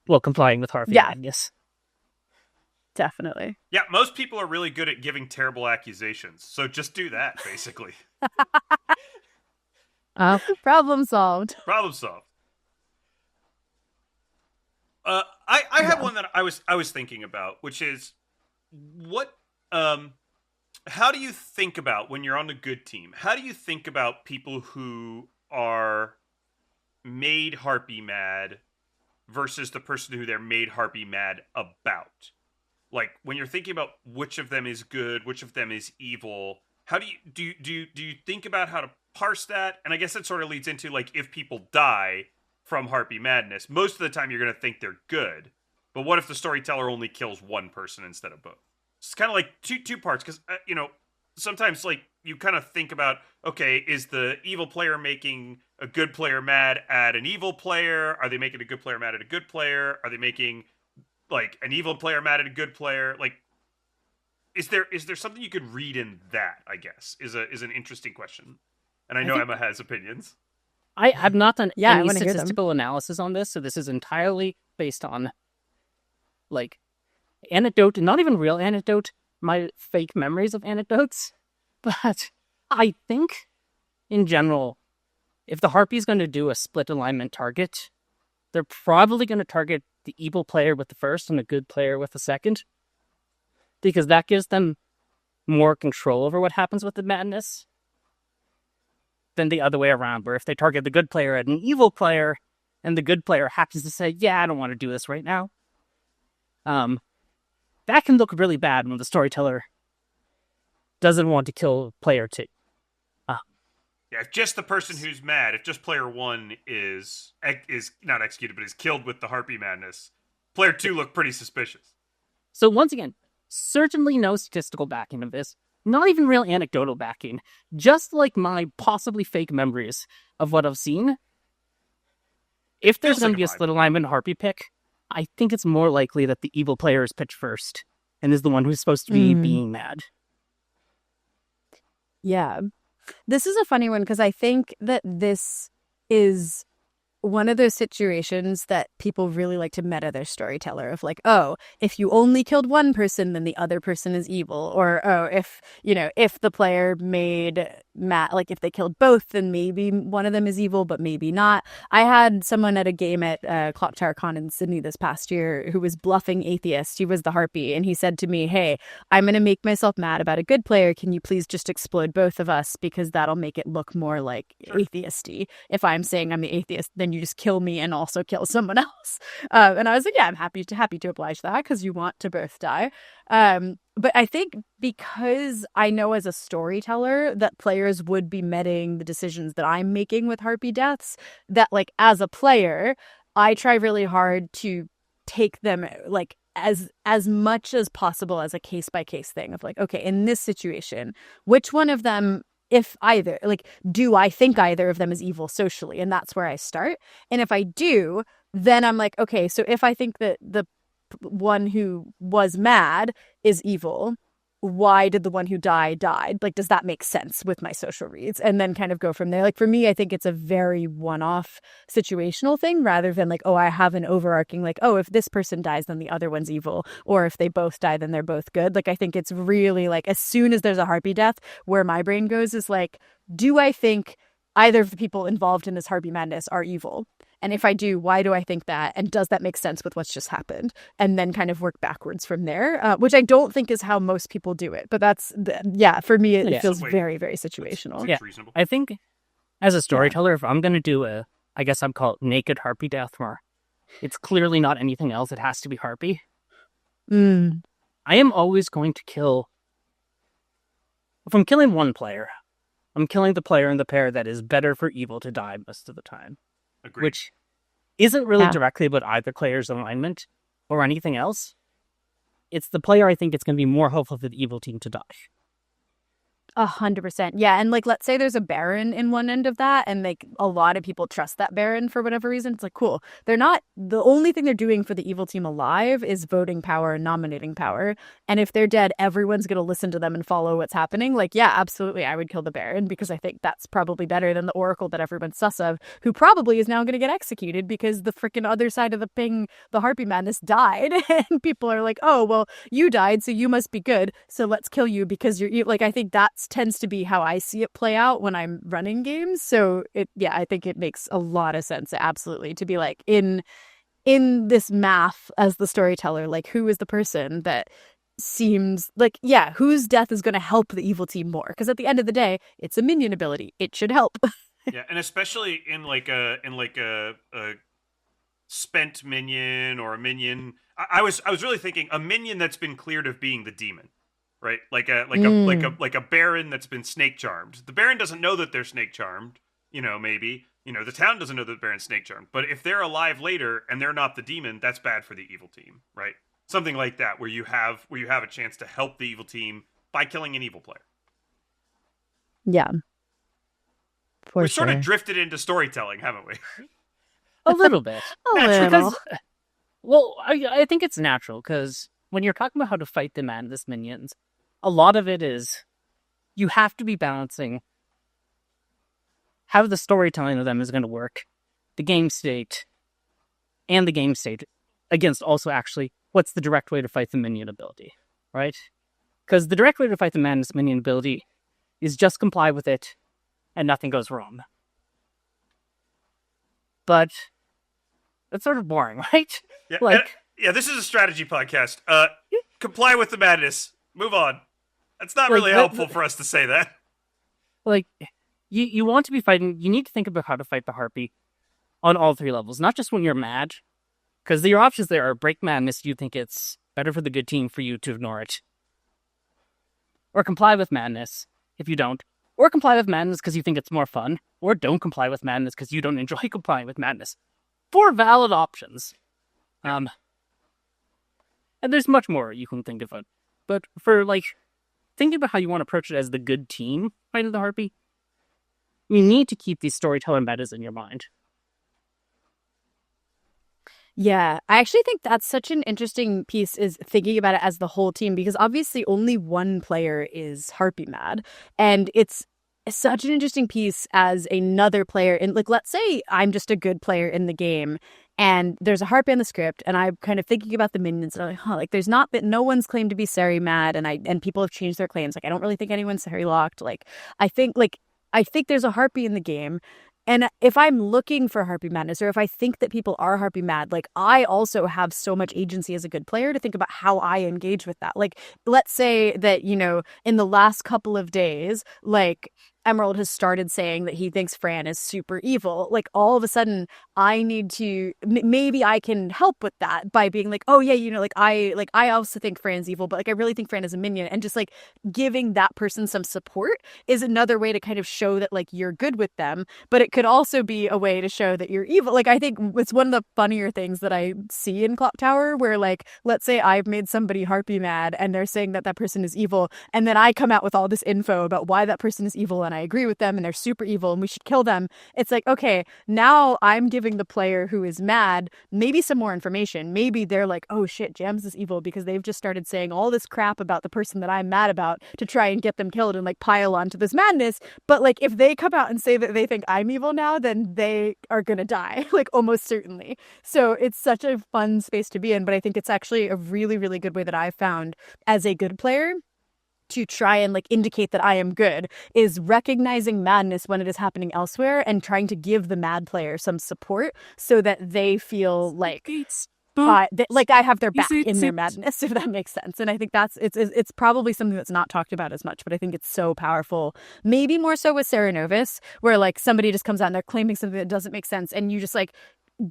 while complying with Harpy. Yes. Definitely. Yeah, most people are really good at giving terrible accusations, so just do that, basically. Problem solved. Problem solved. I have one that I was thinking about, which is what how do you think about when you're on a good team? How do you think about people who are made Harpy mad versus the person who they're made Harpy mad about? Like when you're thinking about which of them is good, which of them is evil, how do you think about how to parse that? And I guess that sort of leads into like, if people die from Harpy madness, most of the time you're going to think they're good. But what if the storyteller only kills one person instead of both? It's kind of like two parts, because sometimes like you kind of think about, okay, is the evil player making a good player mad at an evil player? Are they making a good player mad at a good player? Are they making like an evil player mad at a good player? Like, is there something you could read in that? I guess is an interesting question. And I know Emma has opinions. I have not done any statistical analysis on this, so this is entirely based on like anecdote, not even real anecdote, my fake memories of anecdotes. But I think in general, if the Harpy is going to do a split alignment target, they're probably going to target the evil player with the first and a good player with the second, because that gives them more control over what happens with the madness than the other way around, where if they target the good player at an evil player and the good player happens to say, yeah, I don't want to do this right now, that can look really bad when the storyteller doesn't want to kill player 2. Yeah, if just the person who's mad, if just player 1 is not executed, but is killed with the Harpy madness, player 2 look pretty suspicious. So once again, certainly no statistical backing of this. Not even real anecdotal backing. Just like my possibly fake memories of what I've seen. If there's going to be a split alignment Harpy pick, I think it's more likely that the evil player is pitched first and is the one who's supposed to be being mad. Yeah. This is a funny one because I think that this is one of those situations that people really like to meta their storyteller of like, oh, if you only killed one person, then the other person is evil. Or, oh, if the player made like if they killed both, then maybe one of them is evil, but maybe not. I had someone at a game at Clocktower Con in Sydney this past year who was bluffing atheist. He was the Harpy. And he said to me, hey, I'm going to make myself mad about a good player. Can you please just explode both of us? Because that'll make it look more like atheisty. If I'm saying I'm the atheist, then you just kill me and also kill someone else. And I was like, yeah, I'm happy to oblige that because you want to both die. But I think because I know as a storyteller that players would be meting the decisions that I'm making with Harpy deaths, that like as a player, I try really hard to take them like as much as possible as a case by case thing of like, okay, in this situation, which one of them, if either, like, do I think either of them is evil socially? And that's where I start. And if I do, then I'm like, okay, so if I think that the one who was mad is evil, why did the one who died? Like, does that make sense with my social reads? And then kind of go from there. Like, for me, I think it's a very one-off situational thing rather than like, oh, I have an overarching like, oh, if this person dies, then the other one's evil. Or if they both die, then they're both good. Like, I think it's really like as soon as there's a Harpy death, where my brain goes is like, do I think either of the people involved in this Harpy madness are evil? And if I do, why do I think that? And does that make sense with what's just happened? And then kind of work backwards from there, which I don't think is how most people do it. But that's, for me, it feels very, very situational. Yeah, I think as a storyteller, if I'm going to do I guess I'm called naked Harpy death, where it's clearly not anything else. It has to be Harpy. I am always going to kill. If I'm killing one player, I'm killing the player in the pair that is better for evil to die most of the time. Agreed. Which isn't really directly about either player's alignment or anything else. It's the player I think it's going to be more hopeful for the evil team to die. 100%. Yeah. And like, let's say there's a Baron in one end of that, and like a lot of people trust that Baron for whatever reason. It's like, cool. They're not, the only thing they're doing for the evil team alive is voting power and nominating power. And if they're dead, everyone's going to listen to them and follow what's happening. Like, yeah, absolutely. I would kill the Baron because I think that's probably better than the Oracle that everyone's sus of, who probably is now going to get executed because the freaking other side of the Harpy madness died. And people are like, oh, well, you died, so you must be good. So let's kill you because you're like, I think that's tends to be how I see it play out when I'm running games. So I think it makes a lot of sense, absolutely, to be like in this math as the storyteller, like who is the person that seems like, whose death is going to help the evil team more? Because at the end of the day, it's a minion ability. It should help. Yeah, and especially in a spent minion or a minion. I was really thinking a minion that's been cleared of being the demon. Right, like a Baron that's been snake charmed. The Baron doesn't know that they're snake charmed. Maybe the town doesn't know that the Baron's snake charmed. But if they're alive later and they're not the demon, that's bad for the evil team, right? Something like that, where you have a chance to help the evil team by killing an evil player. Yeah, We've sort of drifted into storytelling, haven't we? A little bit. Little. Well, I think it's natural because when you're talking about how to fight the madness minions, a lot of it is you have to be balancing how the storytelling of them is going to work, the game state, and the game state against also actually what's the direct way to fight the minion ability, right? Because the direct way to fight the madness minion ability is just comply with it and nothing goes wrong. But that's sort of boring, right? Yeah, this is a strategy podcast. Comply with the madness. Move on. That's not really helpful for us to say that. Like, you want to be fighting, you need to think about how to fight the Harpy on all three levels, not just when you're mad. Because your options there are break madness, you think it's better for the good team for you to ignore it. Or comply with madness if you don't. Or comply with madness because you think it's more fun. Or don't comply with madness because you don't enjoy complying with madness. 4 valid options. And there's much more you can think about. But for, like, thinking about how you want to approach it as the good team fighting the Harpy, you need to keep these storyteller metas in your mind. Yeah, I actually think that's such an interesting piece, is thinking about it as the whole team, because obviously only one player is Harpy mad, and it's such an interesting piece as another player. And like, let's say I'm just a good player in the game and there's a Harpy in the script, and I'm kind of thinking about the minions, and I'm like, like there's not been, no one's claimed to be Sari mad, and people have changed their claims. Like, I don't really think anyone's Sari locked. I think there's a Harpy in the game. And if I'm looking for Harpy madness, or if I think that people are Harpy mad, like, I also have so much agency as a good player to think about how I engage with that. Like, let's say that, in the last couple of days, like, Emerald has started saying that he thinks Fran is super evil. Like, all of a sudden, I need to, maybe I can help with that by being like, oh yeah, I also think Fran's evil, but like, I really think Fran is a minion. And just like giving that person some support is another way to kind of show that like you're good with them, but it could also be a way to show that you're evil. Like, I think it's one of the funnier things that I see in Clocktower, where like, let's say I've made somebody Harpy mad and they're saying that that person is evil, and then I come out with all this info about why that person is evil, and I agree with them and they're super evil and we should kill them. It's like, okay, now I'm giving the player who is mad maybe some more information. Maybe they're like, oh shit, Jams is evil because they've just started saying all this crap about the person that I'm mad about to try and get them killed and like pile onto this madness. But like, if they come out and say that they think I'm evil now, then they are gonna die, like almost certainly. So it's such a fun space to be in, but I think it's actually a really, really good way that I've found as a good player to try and like indicate that I am good, is recognizing madness when it is happening elsewhere and trying to give the mad player some support so that they feel like like I have their back in their madness, if that makes sense. And I think it's probably something that's not talked about as much, but I think it's so powerful. Maybe more so with Sarah Novus, where like somebody just comes out and they're claiming something that doesn't make sense, and you just like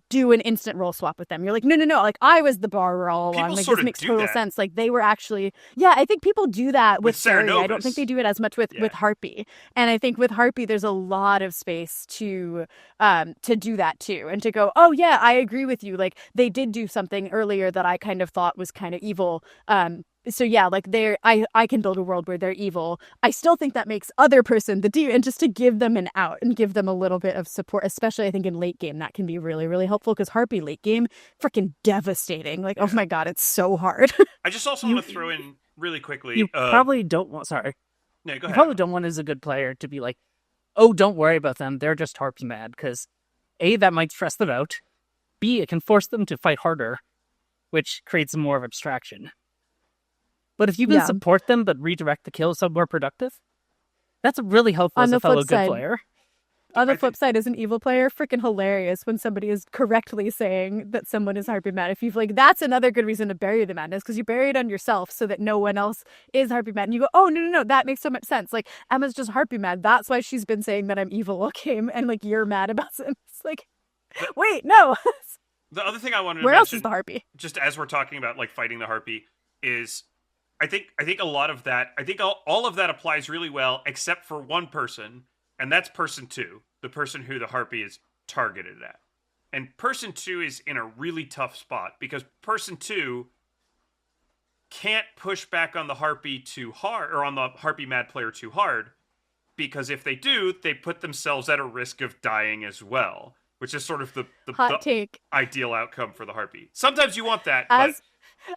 do an instant role swap with them. You're like, no, like I was the bar all along. Like, this makes total sense. Like, they were actually, yeah, I think people do that with Sari. I don't think they do it as much with Harpy. And I think with Harpy, there's a lot of space to do that too, and to go, oh yeah, I agree with you. Like, they did do something earlier that I kind of thought was kind of evil. So yeah, like I can build a world where they're evil. I still think that makes other person the demon, and just to give them an out and give them a little bit of support, especially I think in late game, that can be really, really helpful, because Harpy late game, freaking devastating. Like, oh my god, it's so hard. I just also want to throw in really quickly. You probably don't want, sorry. No, go ahead. You probably don't want as a good player to be like, oh, don't worry about them, they're just Harpy mad, because A, that might stress them out. B, it can force them to fight harder, which creates more of abstraction. But if you can support them but redirect the kill somewhere productive, that's really helpful as a fellow good player. On the flip side, as an evil player, freaking hilarious when somebody is correctly saying that someone is Harpy mad. If you've like, that's another good reason to bury the madness, because you bury it on yourself so that no one else is Harpy mad. And you go, oh, no, that makes so much sense. Like, Emma's just Harpy mad. That's why she's been saying that I'm evil all game, and like, you're mad about it. It's like, wait, no. The other thing I wanted to Where mention, else is the Harpy? just as we're talking about like fighting the Harpy, is I think a lot of that, I think all of that applies really well, except for one person, and that's person 2, the person who the Harpy is targeted at. And person 2 is in a really tough spot, because person 2 can't push back on the Harpy too hard, or on the Harpy mad player too hard, because if they do, they put themselves at a risk of dying as well, which is sort of the ideal outcome for the Harpy. Sometimes you want that,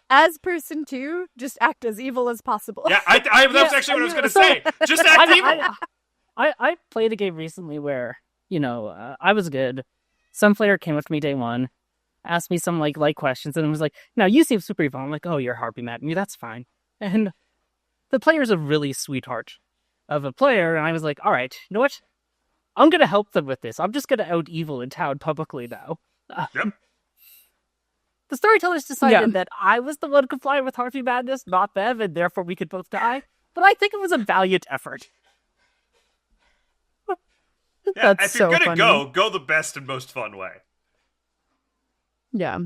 as person 2, just act as evil as possible. Yeah, that's actually what I was going to say. Just act evil. I played a game recently where, I was good. Some player came up to me day one, asked me some like questions, and was like, "No, you seem super evil." I'm like, "Oh, you're Harpy mad at me. That's fine." And the player's a really sweetheart of a player, and I was like, "All right, you know what? I'm gonna help them with this. I'm just gonna out evil in town publicly now." Yep. The storytellers decided that I was the one complying with Harpy madness, not them, and therefore we could both die. But I think it was a valiant effort. That's if you're gonna go the best and most fun way. Yeah.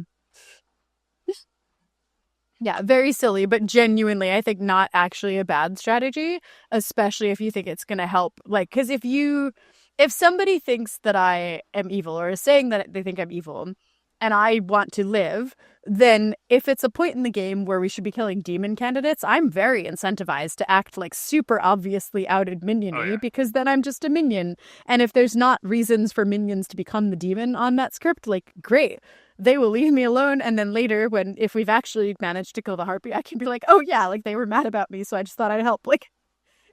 Yeah, very silly, but genuinely, I think not actually a bad strategy, especially if you think it's going to help. Like, because if somebody thinks that I am evil or is saying that they think I'm evil and I want to live, then if it's a point in the game where we should be killing demon candidates, I'm very incentivized to act like super obviously outed minion-y Oh, yeah. because then I'm just a minion. And if there's not reasons for minions to become the demon on that script, like, great. They will leave me alone, and then later, if we've actually managed to kill the Harpy, I can be like, oh yeah, like they were mad about me, so I just thought I'd help. Like,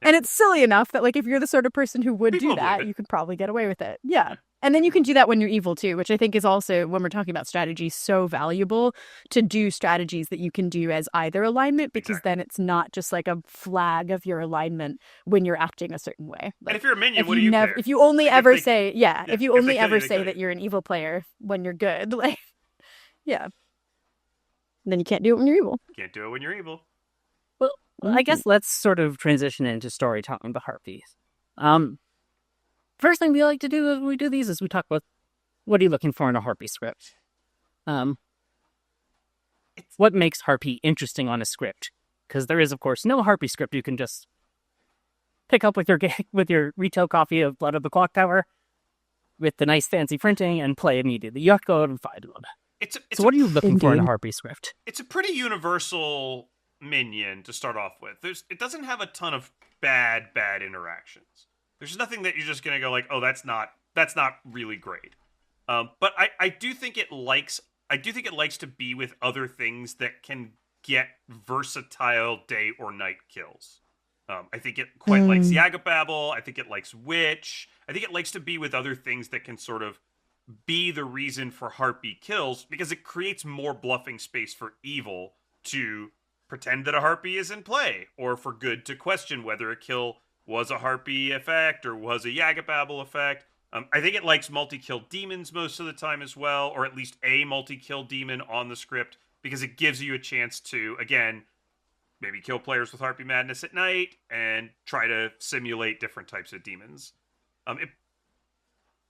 Yeah. and it's silly enough that like if you're the sort of person who would People do believe that, it. you could probably get away with it. Yeah. Yeah. And then you can do that when you're evil too, which I think is also, when we're talking about strategy, so valuable to do strategies that you can do as either alignment, because Exactly. then it's not just like a flag of your alignment when you're acting a certain way. Like, And if you're a minion, what do you care? if you only Like, ever if say, they if you kill only you, ever they say kill that you. you're an evil player when you're good, like, yeah, then you can't do it when you're evil. Can't do it when you're evil. Well, I guess let's sort of transition into storytelling the Harpies. First thing we like to do when we do these is we talk about what are you looking for in a Harpy script. What makes Harpy interesting on a script? Because there is, of course, no Harpy script you can just pick up with your retail copy of Blood of the Clocktower with the nice fancy printing and play immediately. You have to go out and find one. So what are you looking for in a Harpy script? It's a pretty universal minion to start off with. It doesn't have a ton of bad interactions. There's nothing that you're just gonna go like, oh, that's not really great. But I do think it likes to be with other things that can get versatile day or night kills. I think it quite likes Yagababble. I think it likes Witch. I think it likes to be with other things that can sort of be the reason for Harpy kills, because it creates more bluffing space for evil to pretend that a Harpy is in play, or for good to question whether a kill was a Harpy effect or was a Yagababble effect. I think it likes multi-kill demons most of the time as well, or at least a multi-kill demon on the script, because it gives you a chance to, again, maybe kill players with Harpy Madness at night and try to simulate different types of demons.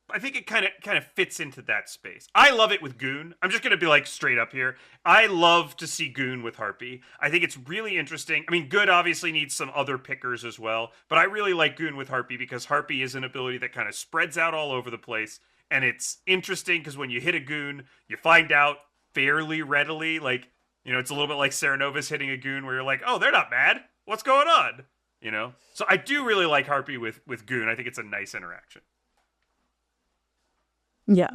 I think it kind of fits into that space. I love it with Goon. I'm just going to be like straight up here. I love to see Goon with Harpy. I think it's really interesting. I mean, Good obviously needs some other pickers as well, but I really like Goon with Harpy because Harpy is an ability that kind of spreads out all over the place, and it's interesting because when you hit a Goon, you find out fairly readily. Like, you know, it's a little bit like Serenovus hitting a Goon where you're like, oh, they're not mad. What's going on? You know? So I do really like Harpy with Goon. I think it's a nice interaction. Yeah.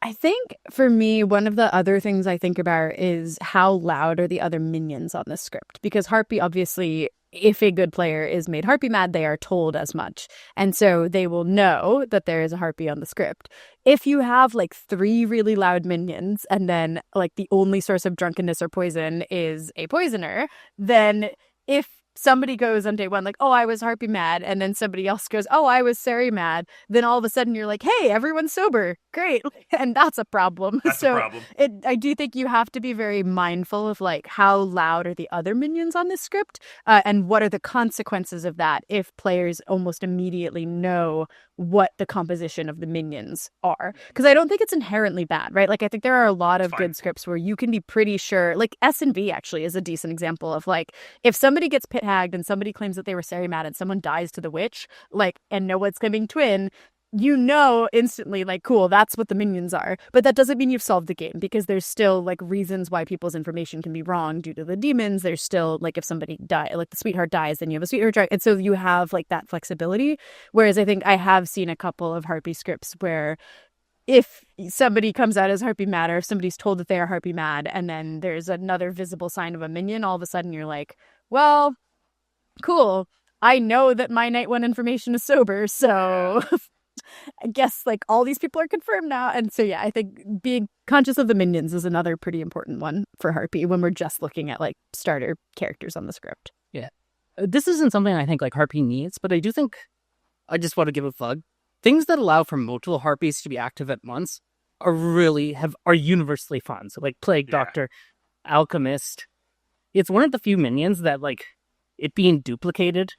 I think for me, one of the other things I think about is how loud are the other minions on the script? Because Harpy, obviously, if a good player is made Harpy mad, they are told as much. And so they will know that there is a Harpy on the script. If you have like 3 really loud minions and then like the only source of drunkenness or poison is a poisoner, then if somebody goes on day one like, oh, I was Harpy mad, and then somebody else goes, oh, I was Sari mad, then all of a sudden you're like, hey, everyone's sober, great. And that's a problem. That's a problem. I do think you have to be very mindful of like how loud are the other minions on this script, and what are the consequences of that if players almost immediately know what the composition of the minions are. Because I don't think it's inherently bad, right? Like I think there are a lot of good scripts where you can be pretty sure, like S&V actually is a decent example of like, if somebody gets pit hagged and somebody claims that they were Sari mad and someone dies to the witch, like, and no one's coming twin, you know instantly, like, cool, that's what the minions are. But that doesn't mean you've solved the game, because there's still like reasons why people's information can be wrong due to the demons. There's still like, if somebody dies, like the sweetheart dies, then you have a sweetheart drug. And so you have like that flexibility. Whereas I think I have seen a couple of Harpy scripts where if somebody comes out as Harpy mad, or if somebody's told that they are Harpy mad, and then there's another visible sign of a minion, all of a sudden you're like, well, cool, I know that my night one information is sober, so I guess like all these people are confirmed now. And so yeah, I think being conscious of the minions is another pretty important one for Harpy when we're just looking at like starter characters on the script. Yeah. This isn't something I think like Harpy needs, but I do think I just want to give a plug. Things that allow for multiple Harpies to be active at once are universally fun. So like Plague Doctor, Alchemist. It's one of the few minions that like it being duplicated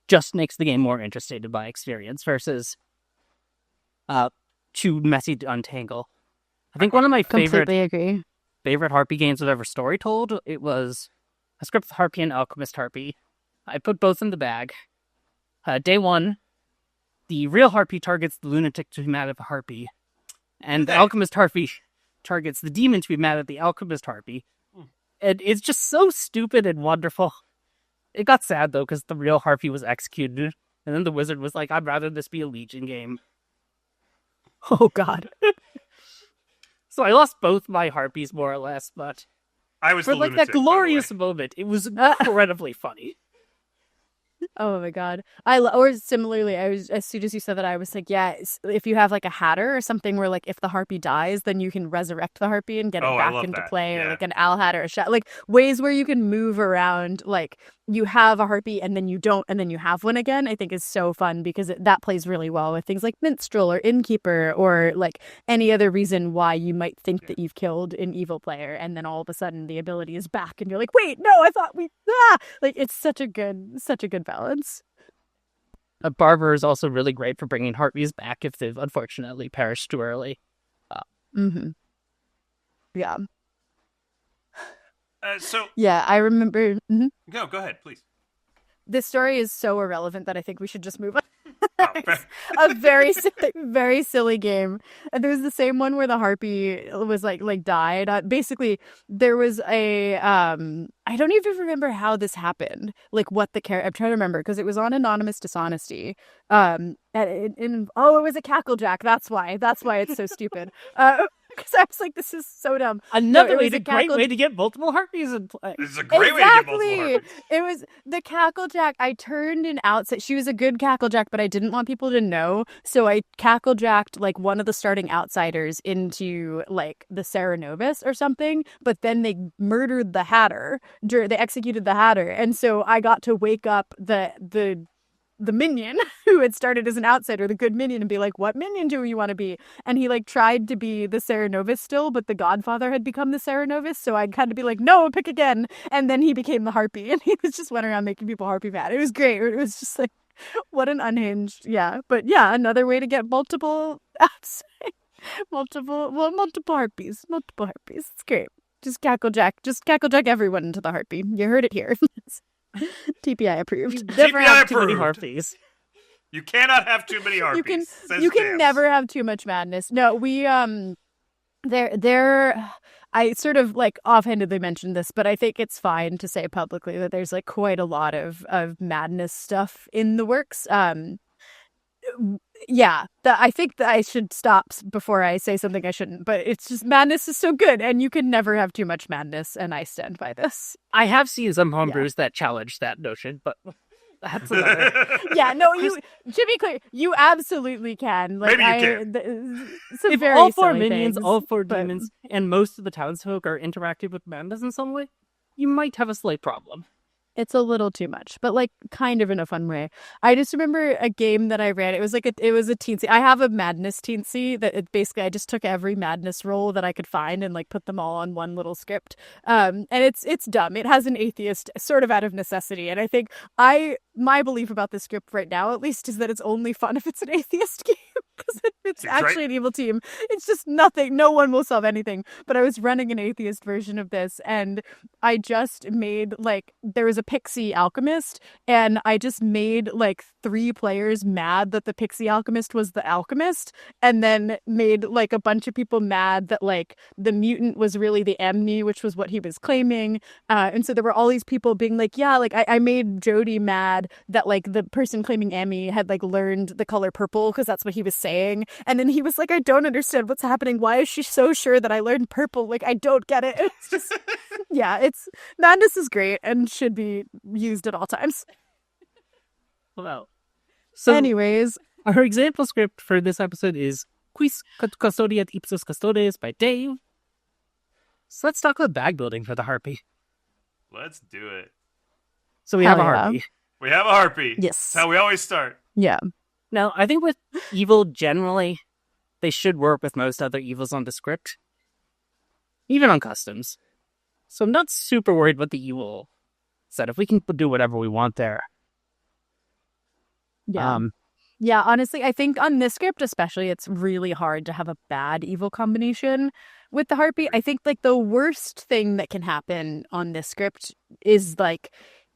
just makes the game more interesting by experience versus too messy to untangle. I think one of my favorite... Completely agree. favorite Harpy games I've ever storytold. It was a script with Harpy and Alchemist Harpy. I put both in the bag. Day one, the real Harpy targets the lunatic to be mad at the Harpy, and the Alchemist Harpy targets the demon to be mad at the Alchemist Harpy. And it's just so stupid and wonderful. It got sad, though, because the real Harpy was executed, and then the wizard was like, I'd rather this be a Legion game. Oh, God. So I lost both my Harpies, more or less, but I was for the like lunatic, that glorious moment, it was incredibly funny. Oh my God. Or similarly, as soon as you said that, I was like, yeah, if you have like a hatter or something where like if the Harpy dies, then you can resurrect the Harpy and get it back into play, or like an owl hatter, or like ways where you can move around. Like you have a Harpy and then you don't, and then you have one again. I think is so fun because that plays really well with things like Minstrel or Innkeeper, or like any other reason why you might think that you've killed an evil player, and then all of a sudden the ability is back, and you're like, wait, no, I thought like it's such a good balance. A Barber is also really great for bringing Harpies back if they've unfortunately perished too early. Yeah. Yeah, I remember. Go ahead, please. This story is so irrelevant that I think we should just move on. Oh, It's a very silly game. And there was the same one where the Harpy was like died. Basically, there was a I don't even remember how this happened. Like what the character. I'm trying to remember because it was on Anonymous Dishonesty. It was a Cacklejack. That's why it's so stupid. Because I was like, this is so dumb. Great way to get multiple Harpies in play. This is a great way to get multiple Harpies. It was the Cacklejack. I turned an outside. She was a good Cacklejack, but I didn't want people to know. So I Cacklejacked like one of the starting outsiders into like the Cerenovus or something. But then they murdered the Hatter. They executed the Hatter. And so I got to wake up the minion who had started as an outsider, the good minion, and be like, what minion do you want to be? And he like tried to be the Cerenovus still, but the Godfather had become the Cerenovus, so I'd kind of be like, no, pick again. And then he became the Harpy, and he was just went around making people Harpy mad. It was great. It was just like, what an unhinged, but another way to get multiple Harpies. It's great. Just Cacklejack everyone into the Harpy. You heard it here. TPI approved. Never have too approved. many Harpies. You cannot have too many Harpies. You can never have too much madness. No, we I sort of like offhandedly mentioned this, but I think it's fine to say publicly that there's like quite a lot of madness stuff in the works. I think that I should stop before I say something I shouldn't, but it's just madness is so good, and you can never have too much madness, and I stand by this. I have seen some homebrews that challenge that notion, but that's another. To be clear, you absolutely can. Like, maybe you can. If all four minions, all four demons, and most of the townsfolk are interacting with madness in some way, you might have a slight problem. It's a little too much, but like kind of in a fun way. I just remember a game that I ran. It was a teensy. I have a madness teensy that basically I just took every madness roll that I could find and like put them all on one little script. And it's dumb. It has an atheist sort of out of necessity. And I think my belief about this script right now, at least, is that it's only fun if it's an atheist game. Because it's actually an evil team. It's just nothing. No one will solve anything. But I was running an atheist version of this, and I just made there was a pixie alchemist, and I just made 3 players mad that the pixie alchemist was the alchemist, and then made a bunch of people mad that the mutant was really the Amni, which was what he was claiming. And so there were all these people being I made Jody mad that the person claiming Amni had learned the color purple because that's what he was saying. And then he was like, I don't understand what's happening. Why is she so sure that I learned purple? I don't get it. It's just, madness is great and should be used at all times. Well, so anyways, our example script for this episode is Quis custodiat ipsos custodes by Dave. So let's talk about bag building for the Harpy. Let's do it. So we have a Harpy. We have a Harpy. Yes. That's how we always start. Yeah. Now, I think with evil, generally, they should work with most other evils on the script. Even on customs. So I'm not super worried about the evil setup. We can do whatever we want there. Yeah. Yeah, honestly, I think on this script especially, it's really hard to have a bad evil combination with the Harpy. I think like the worst thing that can happen on this script is like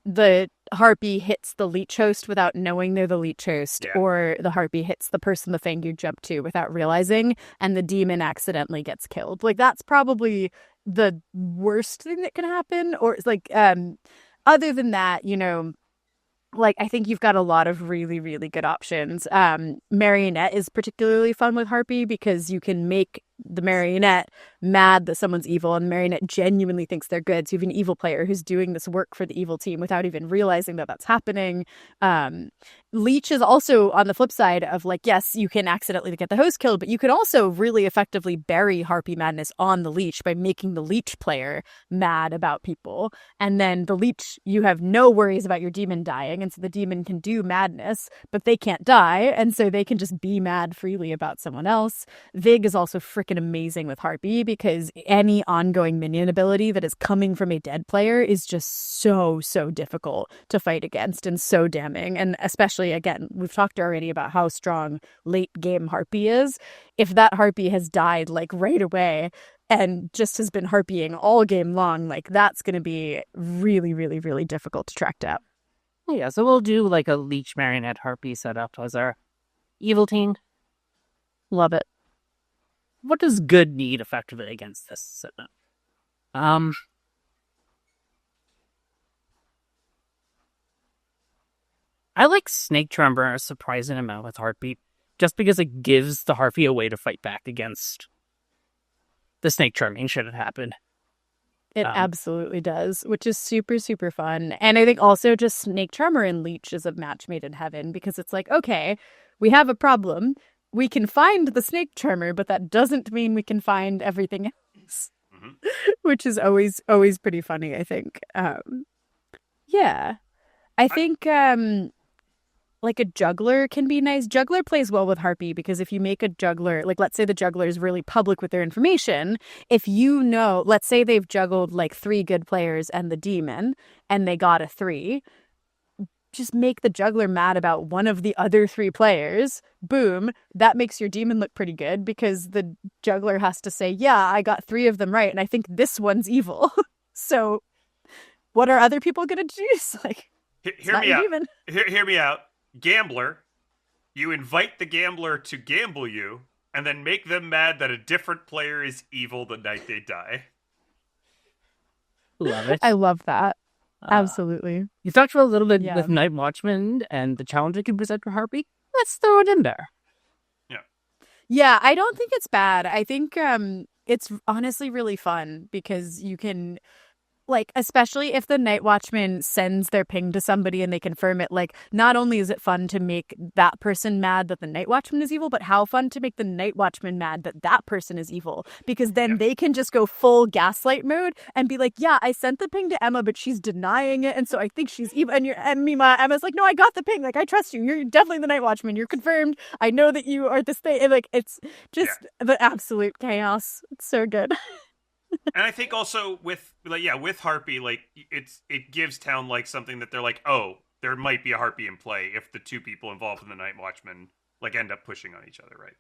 the Harpy hits the leech host without knowing they're the leech host, Yeah. or the Harpy hits the person the Fang you jump to without realizing, and the demon accidentally gets killed. Like that's probably the worst thing that can happen. Or it's like other than that, you know, like I think you've got a lot of really, really good options. Marionette is particularly fun with Harpy because you can make the marionette mad that someone's evil, and the marionette genuinely thinks they're good. So you have an evil player who's doing this work for the evil team without even realizing that that's happening. Leech is also on the flip side of like, yes, you can accidentally get the host killed, but you can also really effectively bury Harpy madness on the leech by making the leech player mad about people. And then the leech, you have no worries about your demon dying, and so the demon can do madness, but they can't die, and so they can just be mad freely about someone else. Vig is also freaking amazing with Harpy because any ongoing minion ability that is coming from a dead player is just so difficult to fight against and so damning. And especially, again, we've talked already about how strong late game Harpy is. If that Harpy has died like right away and just has been harpying all game long, like that's going to be really, really, really difficult to track down. Yeah, so we'll do like a leech marionette Harpy setup as our evil team. Love it. What does good need effectively against this setup? I like Snake Charmer a surprising amount with Heartbeat, just because it gives the Harpy a way to fight back against the Snake Charming should it happen. It absolutely does, which is super fun. And I think also just Snake Charmer and Leech is a match made in heaven because it's like, okay, we have a problem. We can find the Snake Charmer, but that doesn't mean we can find everything else, which is always pretty funny, I think. Yeah. I think like a juggler can be nice. Juggler plays well with Harpy because if you make a juggler, like let's say the juggler is really public with their information, if you know, let's say they've juggled like 3 good players and the demon and they got a 3, just make the juggler mad about one of the other 3 players. Boom, that makes your demon look pretty good because the juggler has to say, yeah, I got 3 of them right and I think this one's evil. So what are other people gonna do? Like, hear me out. Hear me out. Gambler, you invite the gambler to gamble you, and then make them mad that a different player is evil the night they die. Love it. I love that. Absolutely. You talked about a little bit with Night Watchman and the challenge it can present for Harpy. Let's throw it in there. Yeah, I don't think it's bad. I think it's honestly really fun because you can, like, especially if the Night Watchman sends their ping to somebody and they confirm it, like, not only is it fun to make that person mad that the Night Watchman is evil, but how fun to make the Night Watchman mad that that person is evil. Because then they can just go full gaslight mode and be like, yeah, I sent the ping to Emma, but she's denying it, and so I think she's evil. And meanwhile, Emma's like, no, I got the ping. Like, I trust you. You're definitely the Night Watchman. You're confirmed. I know that you are this thing. And, like, it's just the absolute chaos. It's so good. And I think also with Harpy, like it gives town like something that they're like, oh, there might be a Harpy in play if the 2 people involved in the Night Watchman like end up pushing on each other, right?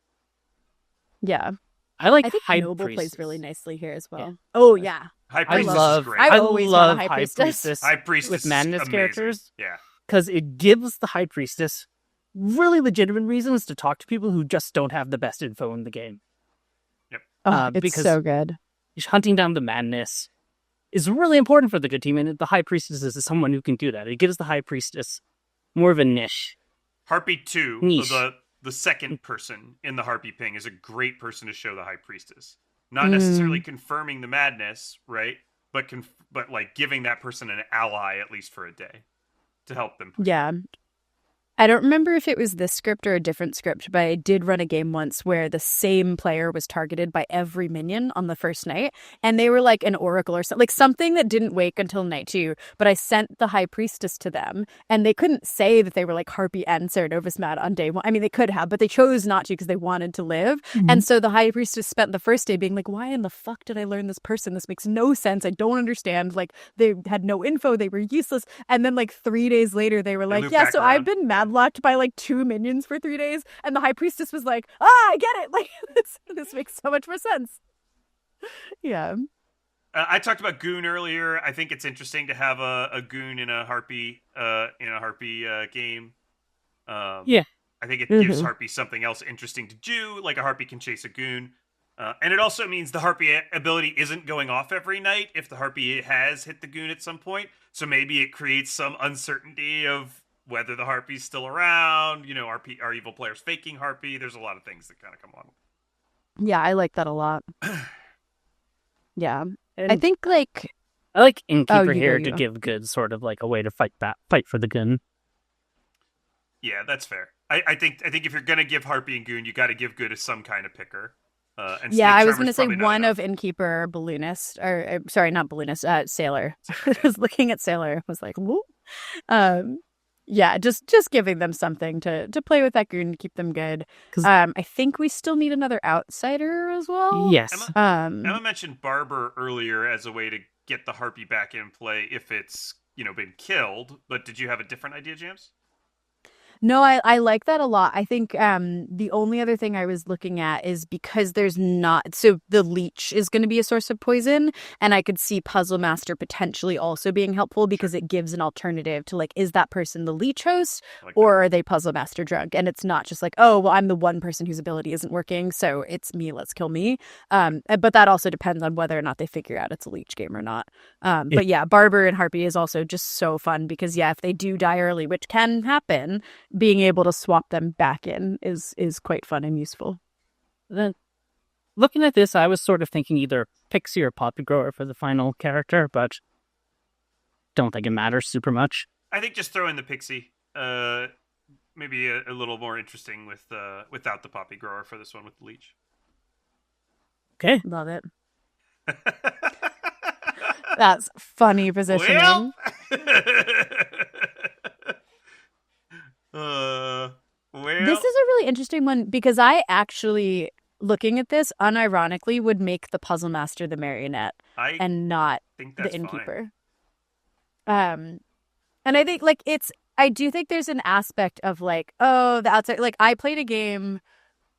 Yeah, I think High Noble plays really nicely here as well. Yeah. Oh yeah, High Priestess is great. I always want a High Priestess. High Priestess with madness amazing. characters. Yeah, because it gives the High Priestess really legitimate reasons to talk to people who just don't have the best info in the game. Yep. It's because so good. Hunting down the madness is really important for the good team, and the High Priestess is someone who can do that. It gives the High Priestess more of a niche. Harpy 2, niche. The second person in the Harpy ping is a great person to show the High Priestess. Not necessarily confirming the madness, right? But like giving that person an ally at least for a day to help them. Yeah. I don't remember if it was this script or a different script, but I did run a game once where the same player was targeted by every minion on the first night, and they were like an oracle or something, like something that didn't wake until night 2, but I sent the High Priestess to them, and they couldn't say that they were like Harpy and Ceranovus mad on day 1. I mean, they could have, but they chose not to because they wanted to live, and so the High Priestess spent the first day being like, why in the fuck did I learn this person? This makes no sense. I don't understand. Like, they had no info. They were useless. And then like 3 days later, they were like, yeah, so I've been mad deadlocked by like 2 minions for 3 days, and the High Priestess was like, I get it. Like, this makes so much more sense. Yeah. I talked about Goon earlier. I think it's interesting to have a Goon in a Harpy game. Yeah. I think it gives Harpy something else interesting to do, like a Harpy can chase a Goon. And it also means the Harpy ability isn't going off every night if the Harpy has hit the Goon at some point. So maybe it creates some uncertainty of whether the Harpy's still around. You know, are evil players faking Harpy? There's a lot of things that kind of come along. Yeah, I like that a lot. Yeah. And I think like I like Innkeeper you here go, to give good sort of like a way to fight for the gun. Yeah, that's fair. I think if you're gonna give Harpy and Goon, you got to give good as some kind of picker. And yeah, I was going to say one of Innkeeper, Balloonist, or sorry, not Balloonist, Sailor. I was looking at Sailor, I was like, whoa. Yeah, just giving them something to play with that Goon, keep them good. I think we still need another outsider as well. Yes. Emma mentioned Barber earlier as a way to get the Harpy back in play if it's been killed. But did you have a different idea, James? No, I like that a lot. I think the only other thing I was looking at is because there's not... So the leech is going to be a source of poison, and I could see Puzzle Master potentially also being helpful because it gives an alternative to, like, is that person the leech host, or are they Puzzle Master drunk? And it's not just like, oh, well, I'm the one person whose ability isn't working, so it's me, let's kill me. But that also depends on whether or not they figure out it's a leech game or not. But yeah, Barber and Harpy is also just so fun because, yeah, if they do die early, which can happen... being able to swap them back in is quite fun and useful. Then, looking at this, I was sort of thinking either Pixie or Poppy Grower for the final character, but don't think it matters super much. I think just throw in the Pixie. Maybe a little more interesting without the Poppy Grower for this one with the Leech. Okay. Love it. That's funny positioning. Well, this is a really interesting one because I actually, looking at this, unironically would make the Puzzle Master the marionette and not the Innkeeper. And I think I do think there's an aspect of like, oh, the outside. Like I played a game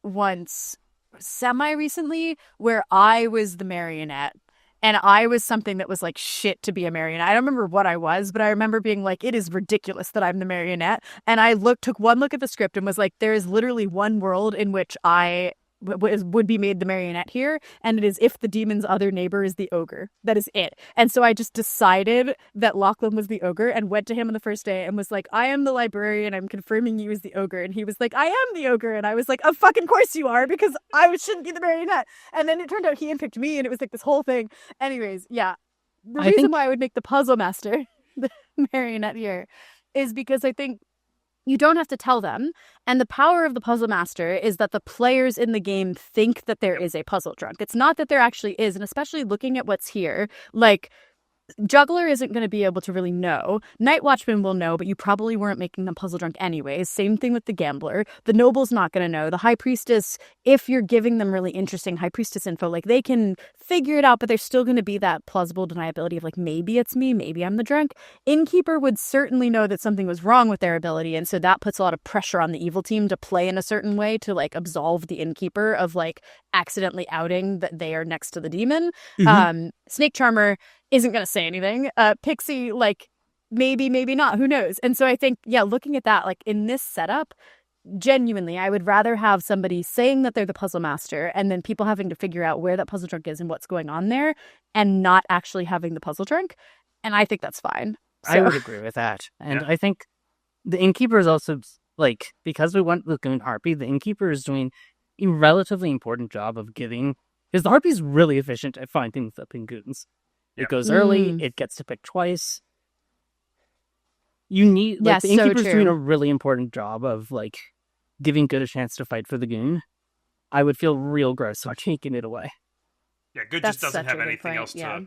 once, semi-recently, where I was the marionette. And I was something that was like shit to be a marionette. I don't remember what I was, but I remember being like, it is ridiculous that I'm the marionette. And I took one look at the script and was like, there is literally one world in which I would be made the marionette here, and it is if the demon's other neighbor is the ogre. That is it. And so I just decided that Lachlan was the ogre and went to him on the first day and was like, I am the librarian, I'm confirming you as the ogre. And he was like, I am the ogre. And I was like, of fucking course you are, because I shouldn't be the marionette. And then it turned out he handpicked me, and it was like this whole thing. Anyways, yeah, the reason why I would make the Puzzle Master the marionette here is because I think you don't have to tell them. And the power of the Puzzle Master is that the players in the game think that there is a puzzle drunk. It's not that there actually is. And especially looking at what's here, like, Juggler isn't going to be able to really know. Night Watchman will know, but you probably weren't making them puzzle drunk anyways. Same thing with the Gambler. The Noble's not going to know. The High Priestess, if you're giving them really interesting High Priestess info, like they can figure it out, but there's still going to be that plausible deniability of like, maybe it's me, maybe I'm the drunk. Innkeeper would certainly know that something was wrong with their ability, and so that puts a lot of pressure on the evil team to play in a certain way to like absolve the Innkeeper of like accidentally outing that they are next to the demon. Snake Charmer isn't going to say anything. Pixie, like, maybe not. Who knows? And so I think, yeah, looking at that, like, in this setup, genuinely, I would rather have somebody saying that they're the Puzzle Master and then people having to figure out where that puzzle drunk is and what's going on there and not actually having the puzzle drunk. And I think that's fine. So. I would agree with that. And I think the Innkeeper is also, like, because we went with Goon Harpy, the Innkeeper is doing a relatively important job of giving, because the Harpy is really efficient at finding flipping goons. It goes early. It gets to pick twice. You need the Innkeeper's doing a really important job of like giving good a chance to fight for the goon. I would feel real gross about taking it away. Yeah, good just doesn't have anything else to.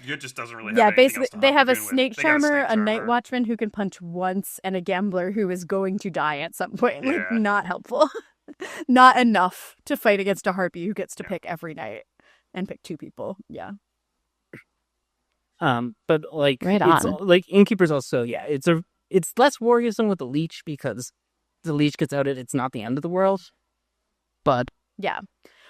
Good just doesn't really. Yeah, basically they have a Snake Charmer, a Night Watchman who can punch once, and a Gambler who is going to die at some point. Yeah. Like, not helpful. Not enough to fight against a Harpy who gets to pick every night and pick 2 people. Yeah. But like, right it's on. like Innkeeper's also, it's less worrisome with the Leech because the leech gets outed, it's not the end of the world. But Yeah.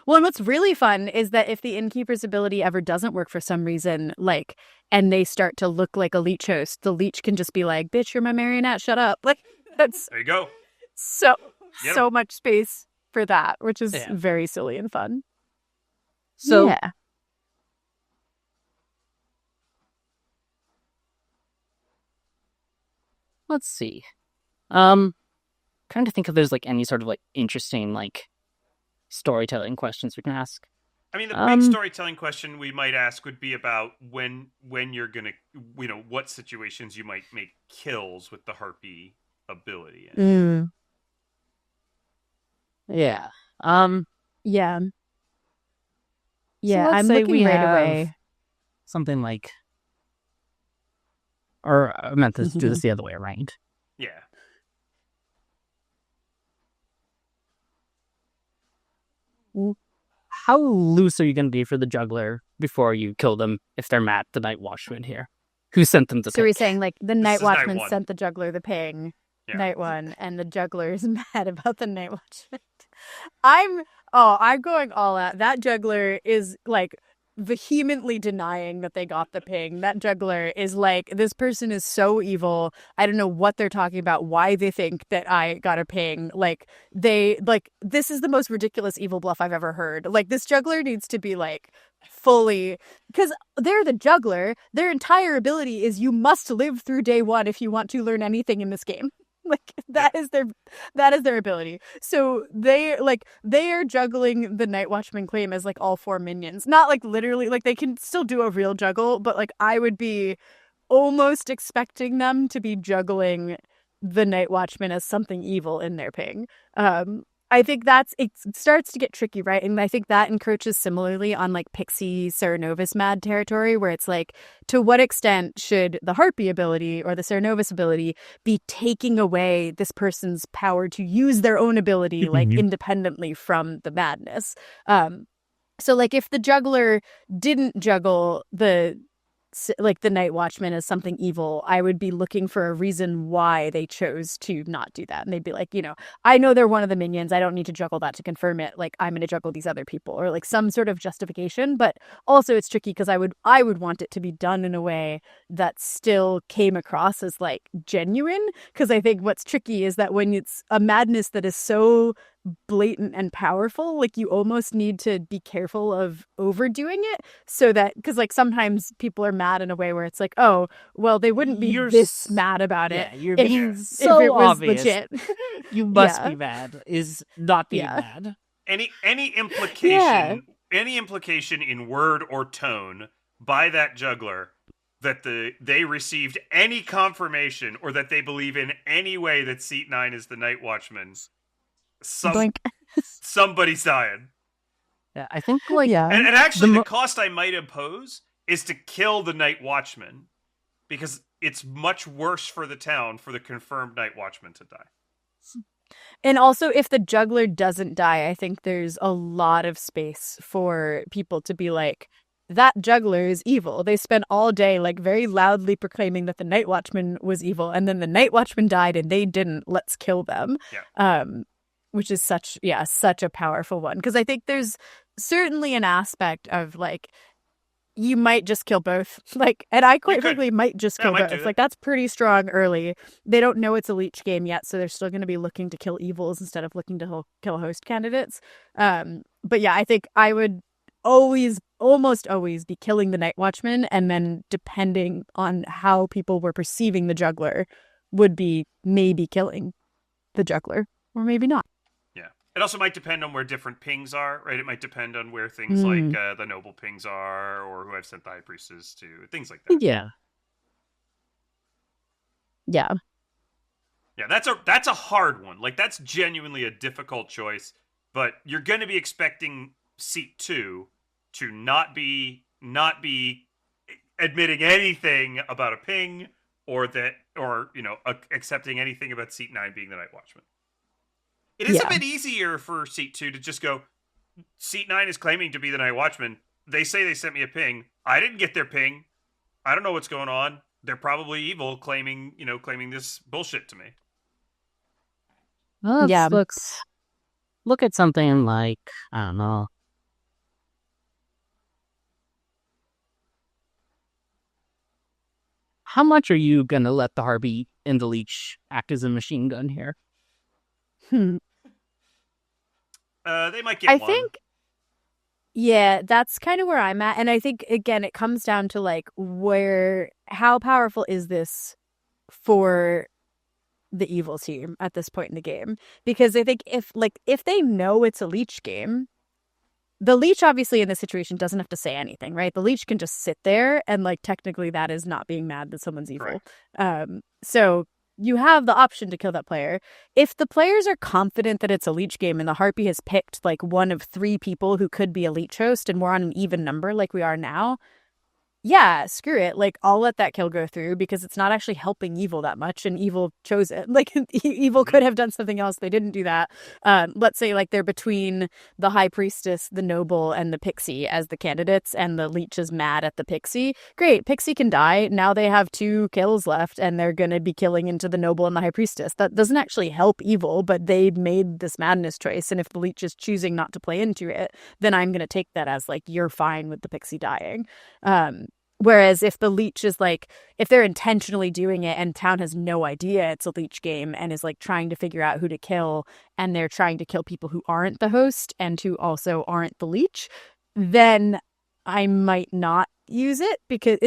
Well, and what's really fun is that if the innkeeper's ability ever doesn't work for some reason, like, and they start to look like a leech host, the leech can just be like, "Bitch, you're my marionette. Shut up." Like, that's There you go. so Get 'em. so much space for that, which is Yeah. very silly and fun. so yeah. let's see. Trying to think if there's like any sort of like interesting like storytelling questions we can ask. I mean, the big storytelling question we might ask would be about when you're gonna, what situations you might make kills with the Harpy ability. Yeah. Yeah. So Yeah, let's I'm say looking we right have away. something like, or I meant to do this the other way around. Yeah. How loose are you going to be for the juggler before you kill them if they're mad at the Night Watchman here? Who sent them to So we're pick? saying like the This Night is night Watchman one. sent the juggler the ping, Yeah. night one, and the juggler is mad about the Night Watchman. I'm going all out. That juggler is like vehemently denying that they got the ping. That juggler is like, this person is so evil. I don't know what they're talking about, why they think that I got a ping. Like, this is the most ridiculous evil bluff I've ever heard. Like, this juggler needs to be like fully, because they're the juggler. Their entire ability is you must live through day one if you want to learn anything in this game. Like, that is their ability. So they are juggling the Night Watchman claim as like all 4 minions. Not like literally, like they can still do a real juggle, but like I would be almost expecting them to be juggling the Night Watchman as something evil in their ping. I think it starts to get tricky, right? And I think that encroaches similarly on like Pixie Cerenovus mad territory, where it's like, to what extent should the Harpy ability or the Cerenovus ability be taking away this person's power to use their own ability, like independently from the madness? So like if the juggler didn't juggle the Night Watchman as something evil, I would be looking for a reason why they chose to not do that. And they'd be like, I know they're one of the minions. I don't need to juggle that to confirm it. Like, I'm going to juggle these other people, or like some sort of justification. But also it's tricky because I would want it to be done in a way that still came across as like genuine. Because I think what's tricky is that when it's a madness that is so blatant and powerful, like you almost need to be careful of overdoing it, so that, because like sometimes people are mad in a way where it's like, oh well, they wouldn't be this mad about it You're if, being if so it was obvious. legit. You must be mad is not being mad. Any implication in word or tone by that juggler that they received any confirmation or that they believe in any way that Seat 9 is the Night Watchman, somebody's dying. Yeah, I think like and actually the cost I might impose is to kill the Night Watchman, because it's much worse for the town for the confirmed Night Watchman to die. And also, if the juggler doesn't die, I think there's a lot of space for people to be like, that juggler is evil. They spent all day like very loudly proclaiming that the Night Watchman was evil, and then the Night Watchman died and they didn't. Let's kill them. Yeah. Which is such a powerful one, because I think there's certainly an aspect of like, you might just kill both. Like, and I quite frankly might just kill both. Like, that's pretty strong early. They don't know it's a leech game yet, so they're still going to be looking to kill evils instead of looking to kill host candidates. But yeah, I think I would almost always be killing the Night Watchman, and then depending on how people were perceiving the juggler, would be maybe killing the juggler, or maybe not. It also might depend on where different pings are, right? It might depend on where things like the noble pings are, or who I've sent the high priestess to, things like that. Yeah. That's a hard one. Like, that's genuinely a difficult choice, but you're going to be expecting Seat 2 to not be admitting anything about a ping, or accepting anything about Seat 9 being the Night Watchman. It is a bit easier for Seat 2 to just go, Seat 9 is claiming to be the Night Watchman. They say they sent me a ping. I didn't get their ping. I don't know what's going on. They're probably evil, claiming this bullshit to me. Well, Yeah. let's look at something like, I don't know. How much are you going to let the Harpy and the Leech act as a machine gun here? They might get I one. think, yeah, that's kind of where I'm at. And I think, again, it comes down to like how powerful is this for the evil team at this point in the game? Because I think if they know it's a Leech game, the Leech obviously in this situation doesn't have to say anything, right? The Leech can just sit there and like technically that is not being mad that someone's evil. So you have the option to kill that player. If the players are confident that it's a Leech game and the Harpy has picked like one of 3 people who could be a Leech host and we're on an even number like we are now, yeah, screw it. Like, I'll let that kill go through because it's not actually helping evil that much, and evil chose it. Like, evil could have done something else. They didn't do that. Let's say, like, they're between the High Priestess, the Noble, and the Pixie as the candidates, and the Leech is mad at the Pixie. Great, Pixie can die. Now they have 2 kills left, and they're going to be killing into the Noble and the High Priestess. That doesn't actually help evil, but they made this madness choice, and if the Leech is choosing not to play into it, then I'm going to take that as, like, you're fine with the Pixie dying. Whereas if the Leech is like, if they're intentionally doing it and town has no idea it's a Leech game and is like trying to figure out who to kill and they're trying to kill people who aren't the host and who also aren't the Leech, then I might not use it because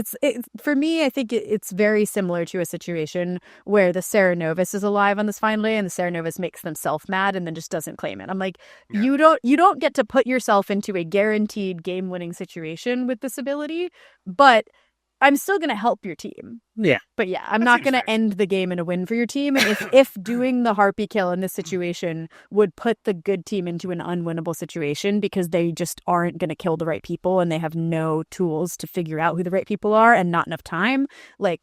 for me, I think it's very similar to a situation where the Sarah Novus is alive on this final day and the Sarah Novus makes themselves mad and then just doesn't claim it. I'm like, you don't get to put yourself into a guaranteed game-winning situation with this ability, but I'm still going to help your team. Yeah. But yeah, I'm not going to end the game in a win for your team. And if doing the Harpy kill in this situation would put the good team into an unwinnable situation because they just aren't going to kill the right people and they have no tools to figure out who the right people are and not enough time, like,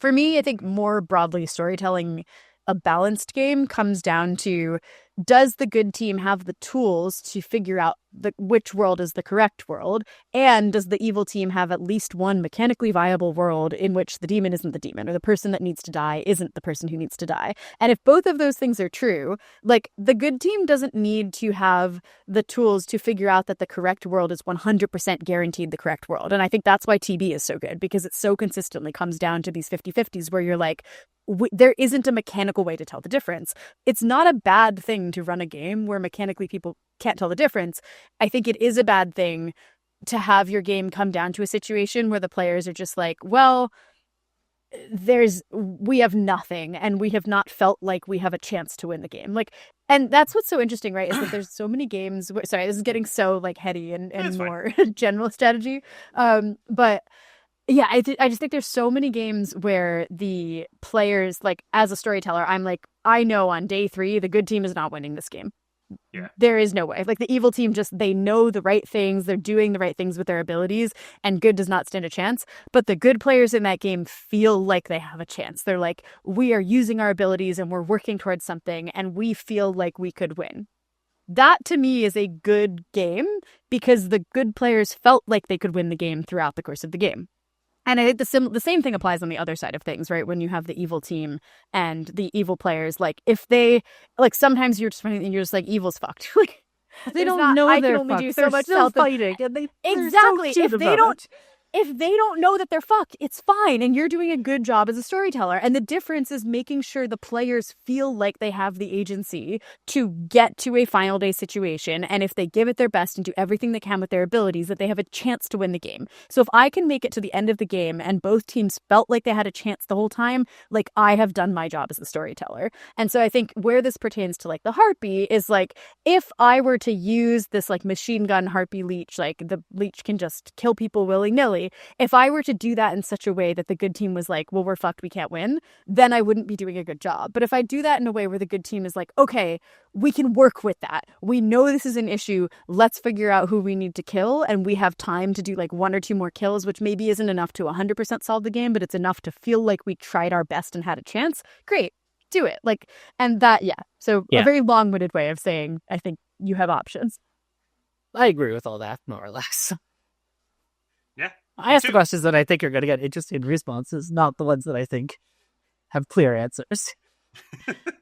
for me, I think more broadly storytelling, a balanced game comes down to, does the good team have the tools to figure out which world is the correct world? And does the evil team have at least one mechanically viable world in which the demon isn't the demon or the person that needs to die isn't the person who needs to die? And if both of those things are true, like, the good team doesn't need to have the tools to figure out that the correct world is 100% guaranteed the correct world. And I think that's why TB is so good, because it so consistently comes down to these 50-50s where you're like, there isn't a mechanical way to tell the difference. It's not a bad thing to run a game where mechanically people can't tell the difference. I think it is a bad thing to have your game come down to a situation where the players are just like, well, we have nothing and we have not felt like we have a chance to win the game. Like, and that's what's so interesting, right? Is that there's so many games sorry, this is getting so like heady and more general strategy. But yeah, I just think there's so many games where the players, like, as a storyteller, I'm like, I know on day 3, the good team is not winning this game. Yeah. There is no way. Like, the evil team they know the right things, they're doing the right things with their abilities, and good does not stand a chance. But the good players in that game feel like they have a chance. They're like, we are using our abilities and we're working towards something, and we feel like we could win. That, to me, is a good game because the good players felt like they could win the game throughout the course of the game. And I think the same thing applies on the other side of things, right? When you have the evil team and the evil players, like, if they, like, sometimes you're just like, evil's fucked. Like, they don't know I they're can only fucked. do They're so much still self fighting, and exactly. So If they don't know that they're fucked, it's fine. And you're doing a good job as a storyteller. And the difference is making sure the players feel like they have the agency to get to a final day situation. And if they give it their best and do everything they can with their abilities, that they have a chance to win the game. So if I can make it to the end of the game and both teams felt like they had a chance the whole time, like, I have done my job as a storyteller. And so I think where this pertains to, like, the Harpy is, like, if I were to use this, like, machine gun Harpy Leech, like, the Leech can just kill people willy-nilly. If I were to do that in such a way that the good team was like, well, we're fucked, we can't win, then I wouldn't be doing a good job. But if I do that in a way where the good team is like, okay, we can work with that. We know this is an issue. Let's figure out who we need to kill. And we have time to do like 1 or 2 more kills, which maybe isn't enough to 100% solve the game, but it's enough to feel like we tried our best and had a chance. Great, do it. Like, and that, yeah. So a very long-winded way of saying, I think you have options. I agree with all that, more or less. Yeah. I ask the questions that I think are going to get interesting responses, not the ones that I think have clear answers.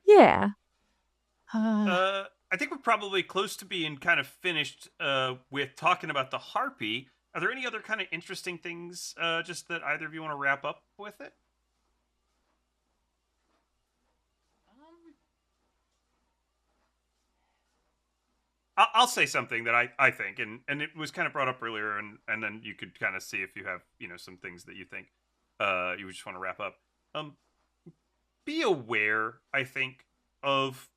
Yeah. I think we're probably close to being kind of finished with talking about the Harpy. Are there any other kind of interesting things just that either of you want to wrap up with it? I'll say something that I think, and it was kind of brought up earlier, and then you could kind of see if you have some things that you think you just want to wrap up. Be aware, I think, of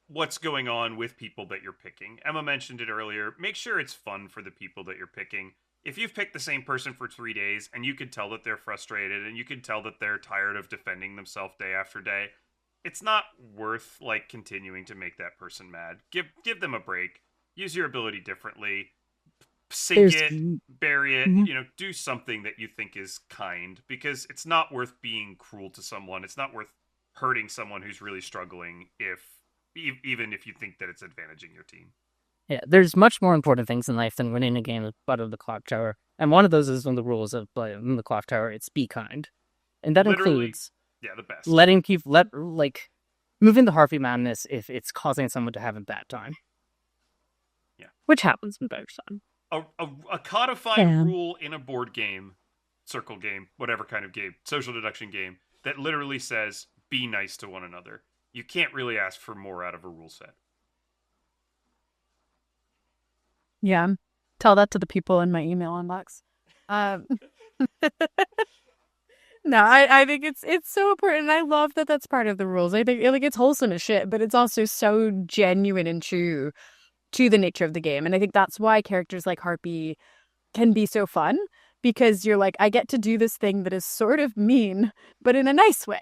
what's going on with people that you're picking. Emma mentioned it earlier. Make sure it's fun for the people that you're picking. If you've picked the same person for 3 days and you can tell that they're frustrated and you can tell that they're tired of defending themselves day after day, it's not worth like continuing to make that person mad. Give them a break. Use your ability differently. Sink it, bury it, do something that you think is kind, because it's not worth being cruel to someone. It's not worth hurting someone who's really struggling even if you think that it's advantaging your team. Yeah, there's much more important things in life than winning a game out of the Clocktower. And one of those is one of the rules of in the Clocktower. It's be kind. And that includes the best. Moving the Harpy madness if it's causing someone to have a bad time. Yeah. Which happens in both time. A codified rule in a board game, circle game, whatever kind of game, social deduction game, that literally says, be nice to one another. You can't really ask for more out of a rule set. Yeah. Tell that to the people in my email inbox. No, I think it's so important. I love that that's part of the rules. I think it's wholesome as shit, but it's also so genuine and true to the nature of the game. And I think that's why characters like Harpy can be so fun, because you're like, I get to do this thing that is sort of mean, but in a nice way.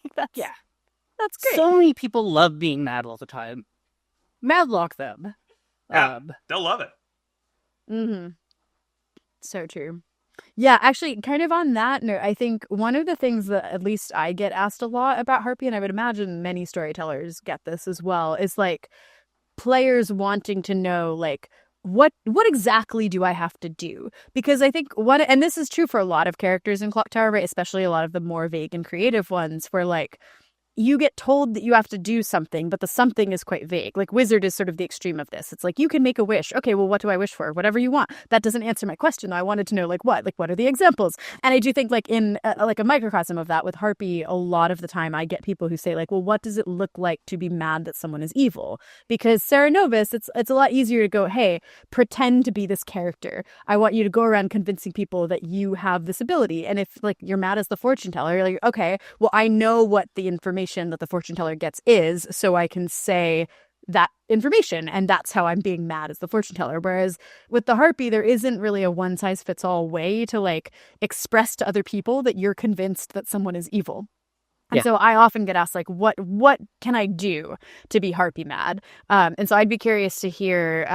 That's great. So many people love being mad all the time. Madlock them. Yeah, they'll love it. Mm-hmm. So true. Yeah, actually, kind of on that note, I think one of the things that at least I get asked a lot about Harpy, and I would imagine many storytellers get this as well, is like players wanting to know, like, what exactly do I have to do? Because I think and this is true for a lot of characters in Clocktower, right? Especially a lot of the more vague and creative ones, where like you get told that you have to do something, but the something is quite vague. Like Wizard is sort of the extreme of this. It's like, you can make a wish. Okay, well, what do I wish for? Whatever you want. That doesn't answer my question. I wanted to know, like, what? Like, what are the examples? And I do think, like, in a microcosm of that with Harpy, a lot of the time I get people who say, like, well, what does it look like to be mad that someone is evil? Because Sarah Novus, it's a lot easier to go, hey, pretend to be this character. I want you to go around convincing people that you have this ability. And if, like, you're mad as the fortune teller, you're like, okay, well, I know what the information that the fortune teller gets is, so I can say that information, and that's how I'm being mad as the fortune teller. Whereas with the Harpy, there isn't really a one size fits all way to like express to other people that you're convinced that someone is evil. And so I often get asked, like, what can I do to be Harpy mad? And so I'd be curious to hear,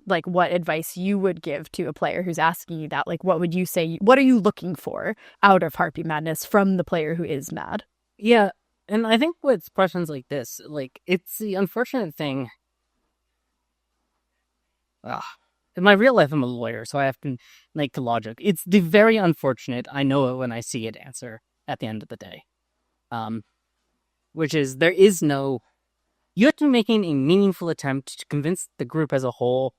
like, what advice you would give to a player who's asking you that. Like, what would you say? What are you looking for out of Harpy madness from the player who is mad? Yeah. And I think with questions like this, like, it's the unfortunate thing. In my real life, I'm a lawyer, so I have to make the logic. It's the very unfortunate, I know it when I see it answer at the end of the day. Which is, there is no... You have to be making a meaningful attempt to convince the group as a whole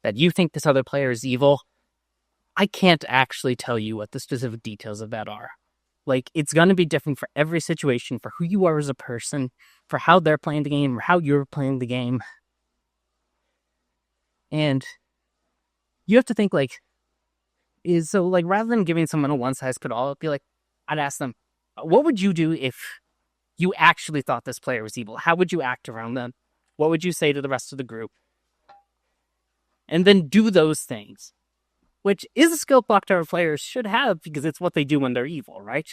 that you think this other player is evil. I can't actually tell you what the specific details of that are. Like, it's going to be different for every situation, for who you are as a person, for how they're playing the game, or how you're playing the game. And you have to think, like, rather than giving someone a one-size-fits-all, be like, I'd ask them, what would you do if you actually thought this player was evil? How would you act around them? What would you say to the rest of the group? And then do those things. Which is a skill Clocktower players should have, because it's what they do when they're evil, right?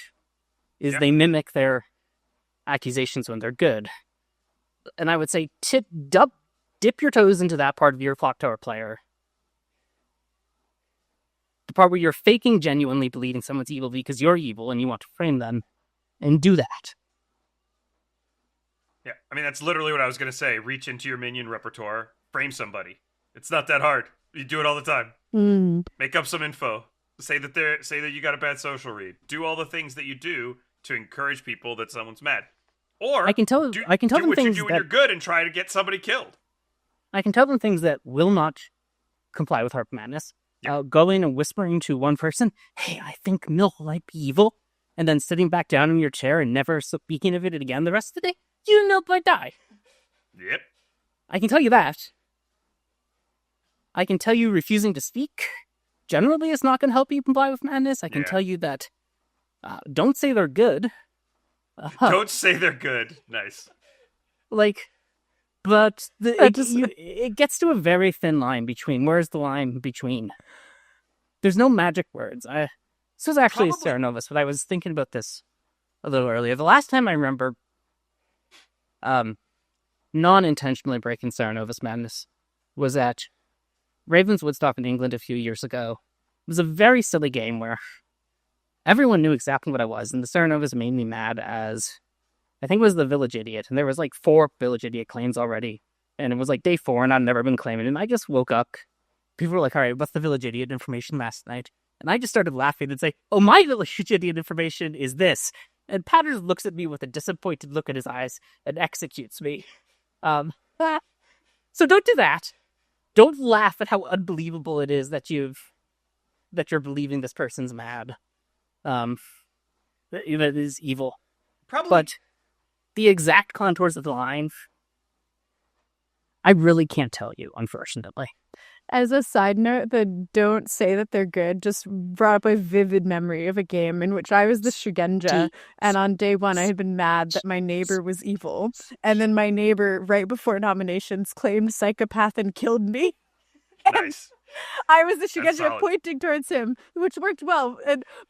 They mimic their accusations when they're good. And I would say dip your toes into that part of your Clocktower player. The part where you're faking genuinely believing someone's evil because you're evil and you want to frame them. And do that. Yeah, I mean, that's literally what I was going to say. Reach into your minion repertoire, frame somebody. It's not that hard. You do it all the time. Make up some info. Say that you got a bad social read. Do all the things that you do to encourage people that someone's mad. Or I can tell do them what you things do when that you're good and try to get somebody killed. I can tell them things that will not comply with Harp Madness. Yeah. Going and whispering to one person, "Hey, I think milk might be evil," and then sitting back down in your chair and never speaking of it again the rest of the day. You milk might die. Yep. I can tell you that. I can tell you refusing to speak generally is not going to help you comply with madness. I can tell you that don't say they're good. Don't say they're good. Nice. But it gets to a very thin line between. Where's the line between? There's no magic words. This was actually Serenovus, but I was thinking about this a little earlier. The last time I remember non-intentionally breaking Serenovus madness was at Ravens Woodstock in England a few years ago. It was a very silly game where everyone knew exactly what I was, and the Serenovus made me mad as, I think it was the Village Idiot, and there was like 4 Village Idiot claims already, and it was like day 4, and I'd never been claiming, and I just woke up. People were like, all right, what's the Village Idiot information last night? And I just started laughing and say, oh, my Village Idiot information is this. And Patters looks at me with a disappointed look in his eyes and executes me. So don't do that. Don't laugh at how unbelievable it is that you're believing this person's mad. That is evil. Probably. But the exact contours of the line, I really can't tell you, unfortunately. As a side note, the don't say that they're good just brought up a vivid memory of a game in which I was the Shugenja, and on day 1 I had been mad that my neighbor was evil, and then my neighbor, right before nominations, claimed psychopath and killed me. Nice. I was the Shugenja pointing towards him, which worked well,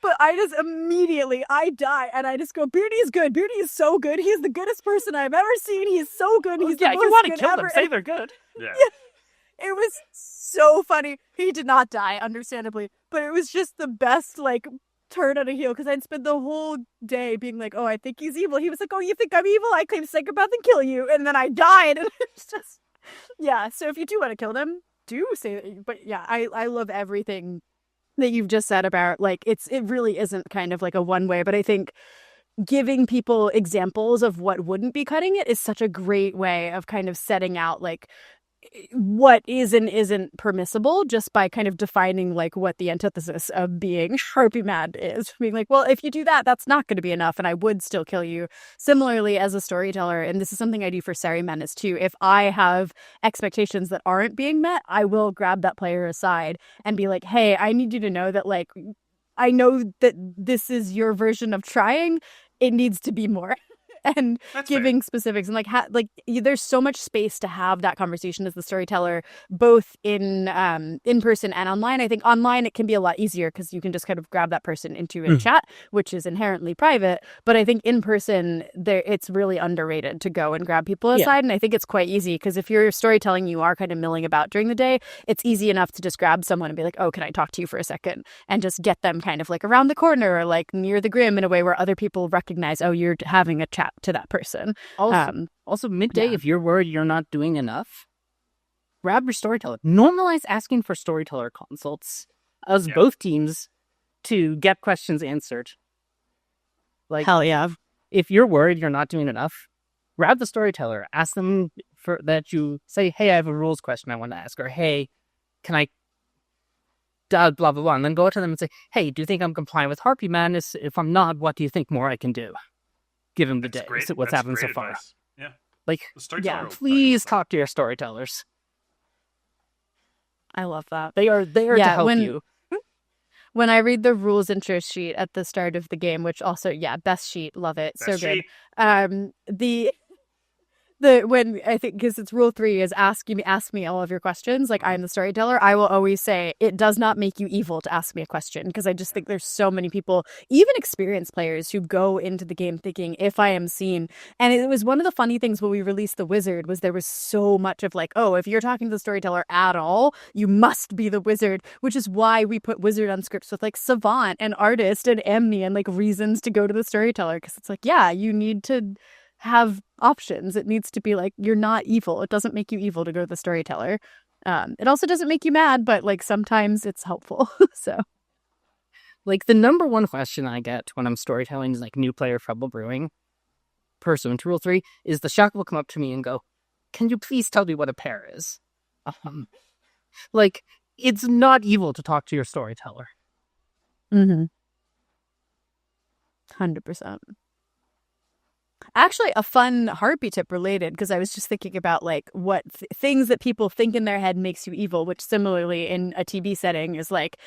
but I just immediately, I die, and I just go, Beardy is good, Beardy is so good, he's the goodest person I've ever seen, he's so good, he's the most good ever. Yeah, you want to kill them, say they're good. Yeah. It was so funny. He did not die, understandably, but it was just the best, turn on a heel, because I'd spent the whole day being like, oh, I think he's evil. He was like, oh, you think I'm evil? I claim psychopath and kill you. And then I died. And it's just, yeah. So if you do want to kill them, do say that. But yeah, I love everything that you've just said about, it really isn't kind of like a one way, but I think giving people examples of what wouldn't be cutting it is such a great way of kind of setting out, what is and isn't permissible, just by kind of defining what the antithesis of being Harpy mad is. Being like, well, if you do that, that's not going to be enough, and I would still kill you. Similarly, as a storyteller, and this is something I do for Seri Madness too, if I have expectations that aren't being met, I will grab that player aside and be like, hey, I need you to know that I know that this is your version of trying. It needs to be more. And that's giving fair. specifics, and there's so much space to have that conversation as the storyteller, both in person and online. I think online it can be a lot easier because you can just kind of grab that person into a chat, which is inherently private. But I think in person, it's really underrated to go and grab people aside. And I think it's quite easy because if you're storytelling, you are kind of milling about during the day. It's easy enough to just grab someone and be like, oh, can I talk to you for a second? And just get them kind of around the corner or near the grim in a way where other people recognize, oh, you're having a chat to that person. Also midday, if you're worried you're not doing enough, grab your storyteller. Normalize asking for storyteller consults as both teams to get questions answered. Hell yeah. If you're worried you're not doing enough, grab the storyteller. Ask them that you say, hey, I have a rules question I want to ask, or hey, can I blah, blah, blah, and then go to them and say, hey, do you think I'm complying with Harpy Madness? If I'm not, what do you think more I can do? Give him the day. What's happened so far. Yeah. Please talk to your storytellers. I love that. They are there to help you. When I read the rules intro sheet at the start of the game, which also, best sheet, love it, Best so sheet. good. When I think, because it's rule 3 is ask me all of your questions. I'm the storyteller. I will always say it does not make you evil to ask me a question, because I just think there's so many people, even experienced players, who go into the game thinking, if I am seen. And it was one of the funny things when we released the wizard was there was so much of oh, if you're talking to the storyteller at all, you must be the wizard, which is why we put wizard on scripts with savant and artist and amni and reasons to go to the storyteller, because it's you need to have options. It needs to be you're not evil. It doesn't make you evil to go to the storyteller. It also doesn't make you mad, but sometimes it's helpful. So the number one question I get when I'm storytelling is new player trouble brewing. person to rule 3 is the shack will come up to me and go, "Can you please tell me what a pair is?" Like, it's not evil to talk to your storyteller. 100%. Actually, a fun Harpy tip related, because I was just thinking about like what things that people think in their head makes you evil, which similarly in a TB setting is like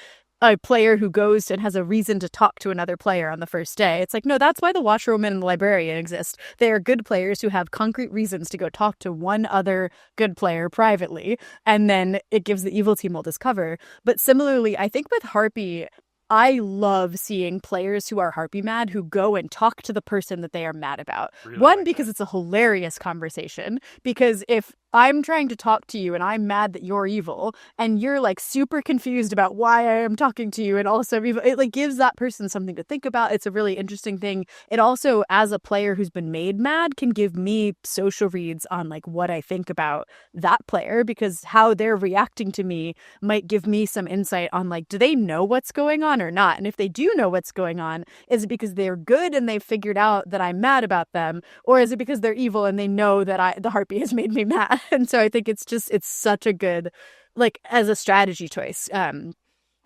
a player who goes and has a reason to talk to another player on the first day. It's like, no, that's why the Watchwoman and the Librarian exist. They are good players who have concrete reasons to go talk to one other good player privately, and then it gives the evil team all this cover. But similarly, I think with Harpy, I love seeing players who are Harpy mad who go and talk to the person that they are mad about. Really One, like because that. it's a hilarious conversation. Because if I'm trying to talk to you and I'm mad that you're evil and you're like super confused about why I am talking to you and also evil, it like gives that person something to think about. It's a really interesting thing. It also, as a player who's been made mad, can give me social reads on like what I think about that player, because how they're reacting to me might give me some insight on like, do they know what's going on or not? And if they do know what's going on, is it because they're good and they've figured out that I'm mad about them, or is it because they're evil and they know that the Harpy has made me mad? And so I think it's such a good, like, as a strategy choice. I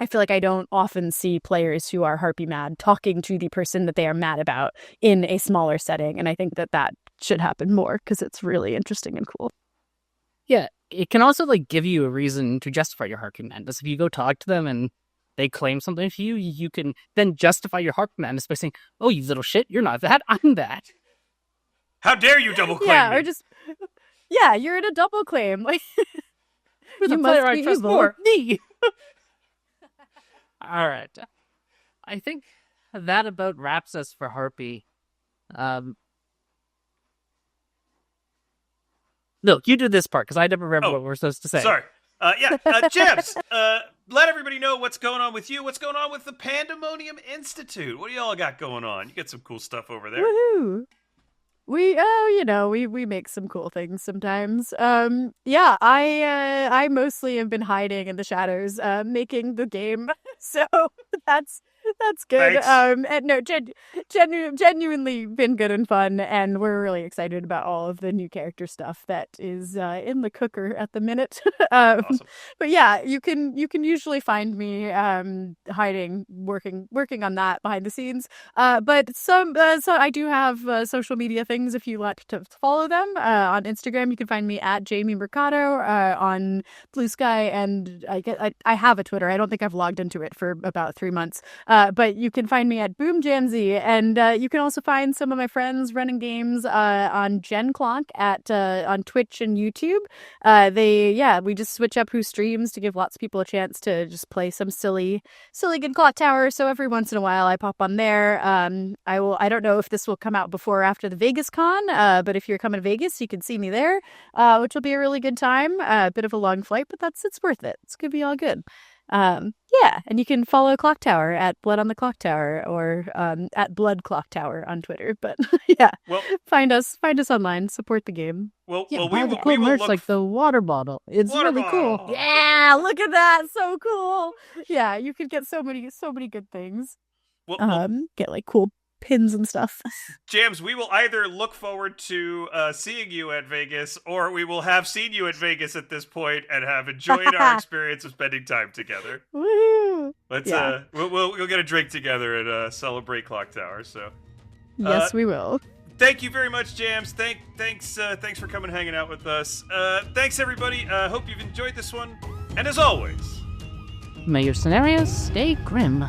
feel like I don't often see players who are Harpy mad talking to the person that they are mad about in a smaller setting, and I think that should happen more because it's really interesting and cool. Yeah, it can also like give you a reason to justify your Harpy madness. If you go talk to them and they claim something to you, you can then justify your Harpy madness by saying, "Oh, you little shit, you're not that, I'm that." How dare you double claim Yeah, me? or just yeah, you're in a double claim. Like Who's the you player must I be trust evil. more? Me. All right, I think that about wraps us for Harpy. Look, you do this part because I never remember what we're supposed to say. Sorry. Jebs, let everybody know what's going on with you. What's going on with the Pandemonium Institute? What do y'all got going on? You got some cool stuff over there. Woohoo! We make some cool things sometimes. I mostly have been hiding in the shadows, making the game. So that's good. Thanks. And no, genuinely been good and fun, and we're really excited about all of the new character stuff that is in the cooker at the minute. Awesome. But yeah, you can usually find me hiding, working on that behind the scenes. But so I do have social media things if you like to follow them. On Instagram, you can find me at Jamie Mercado. On Blue Sky, and I have a Twitter. I don't think I've logged into it for about 3 months. But you can find me at Boom Jamsy, and you can also find some of my friends running games on Gen Clock on Twitch and YouTube. We just switch up who streams to give lots of people a chance to just play some silly good Clocktower. So every once in a while, I pop on there. I don't know if this will come out before or after the Vegas Con, but if you're coming to Vegas, you can see me there, which will be a really good time. A bit of a long flight, but it's worth it. It's gonna be all good. And you can follow Clocktower at Blood on the Clocktower or at Blood Clocktower on Twitter. But yeah, Well, find us online, support the game. well, Yeah, well buy we the will, cool we will merch look like the water bottle. It's Water really cool. bottle. Yeah, look at that, so cool. Yeah, you could get so many good things. Get like cool pins and stuff. Jams, we will either look forward to seeing you at Vegas, or we will have seen you at Vegas at this point and have enjoyed our experience of spending time together. Woo! Let's Yeah. we'll get a drink together and celebrate Clocktower. So Yes, we will. thank you very much, Jams. Thanks for coming and hanging out with us. Thanks everybody. Hope you've enjoyed this one. And as always, May your scenarios stay grim.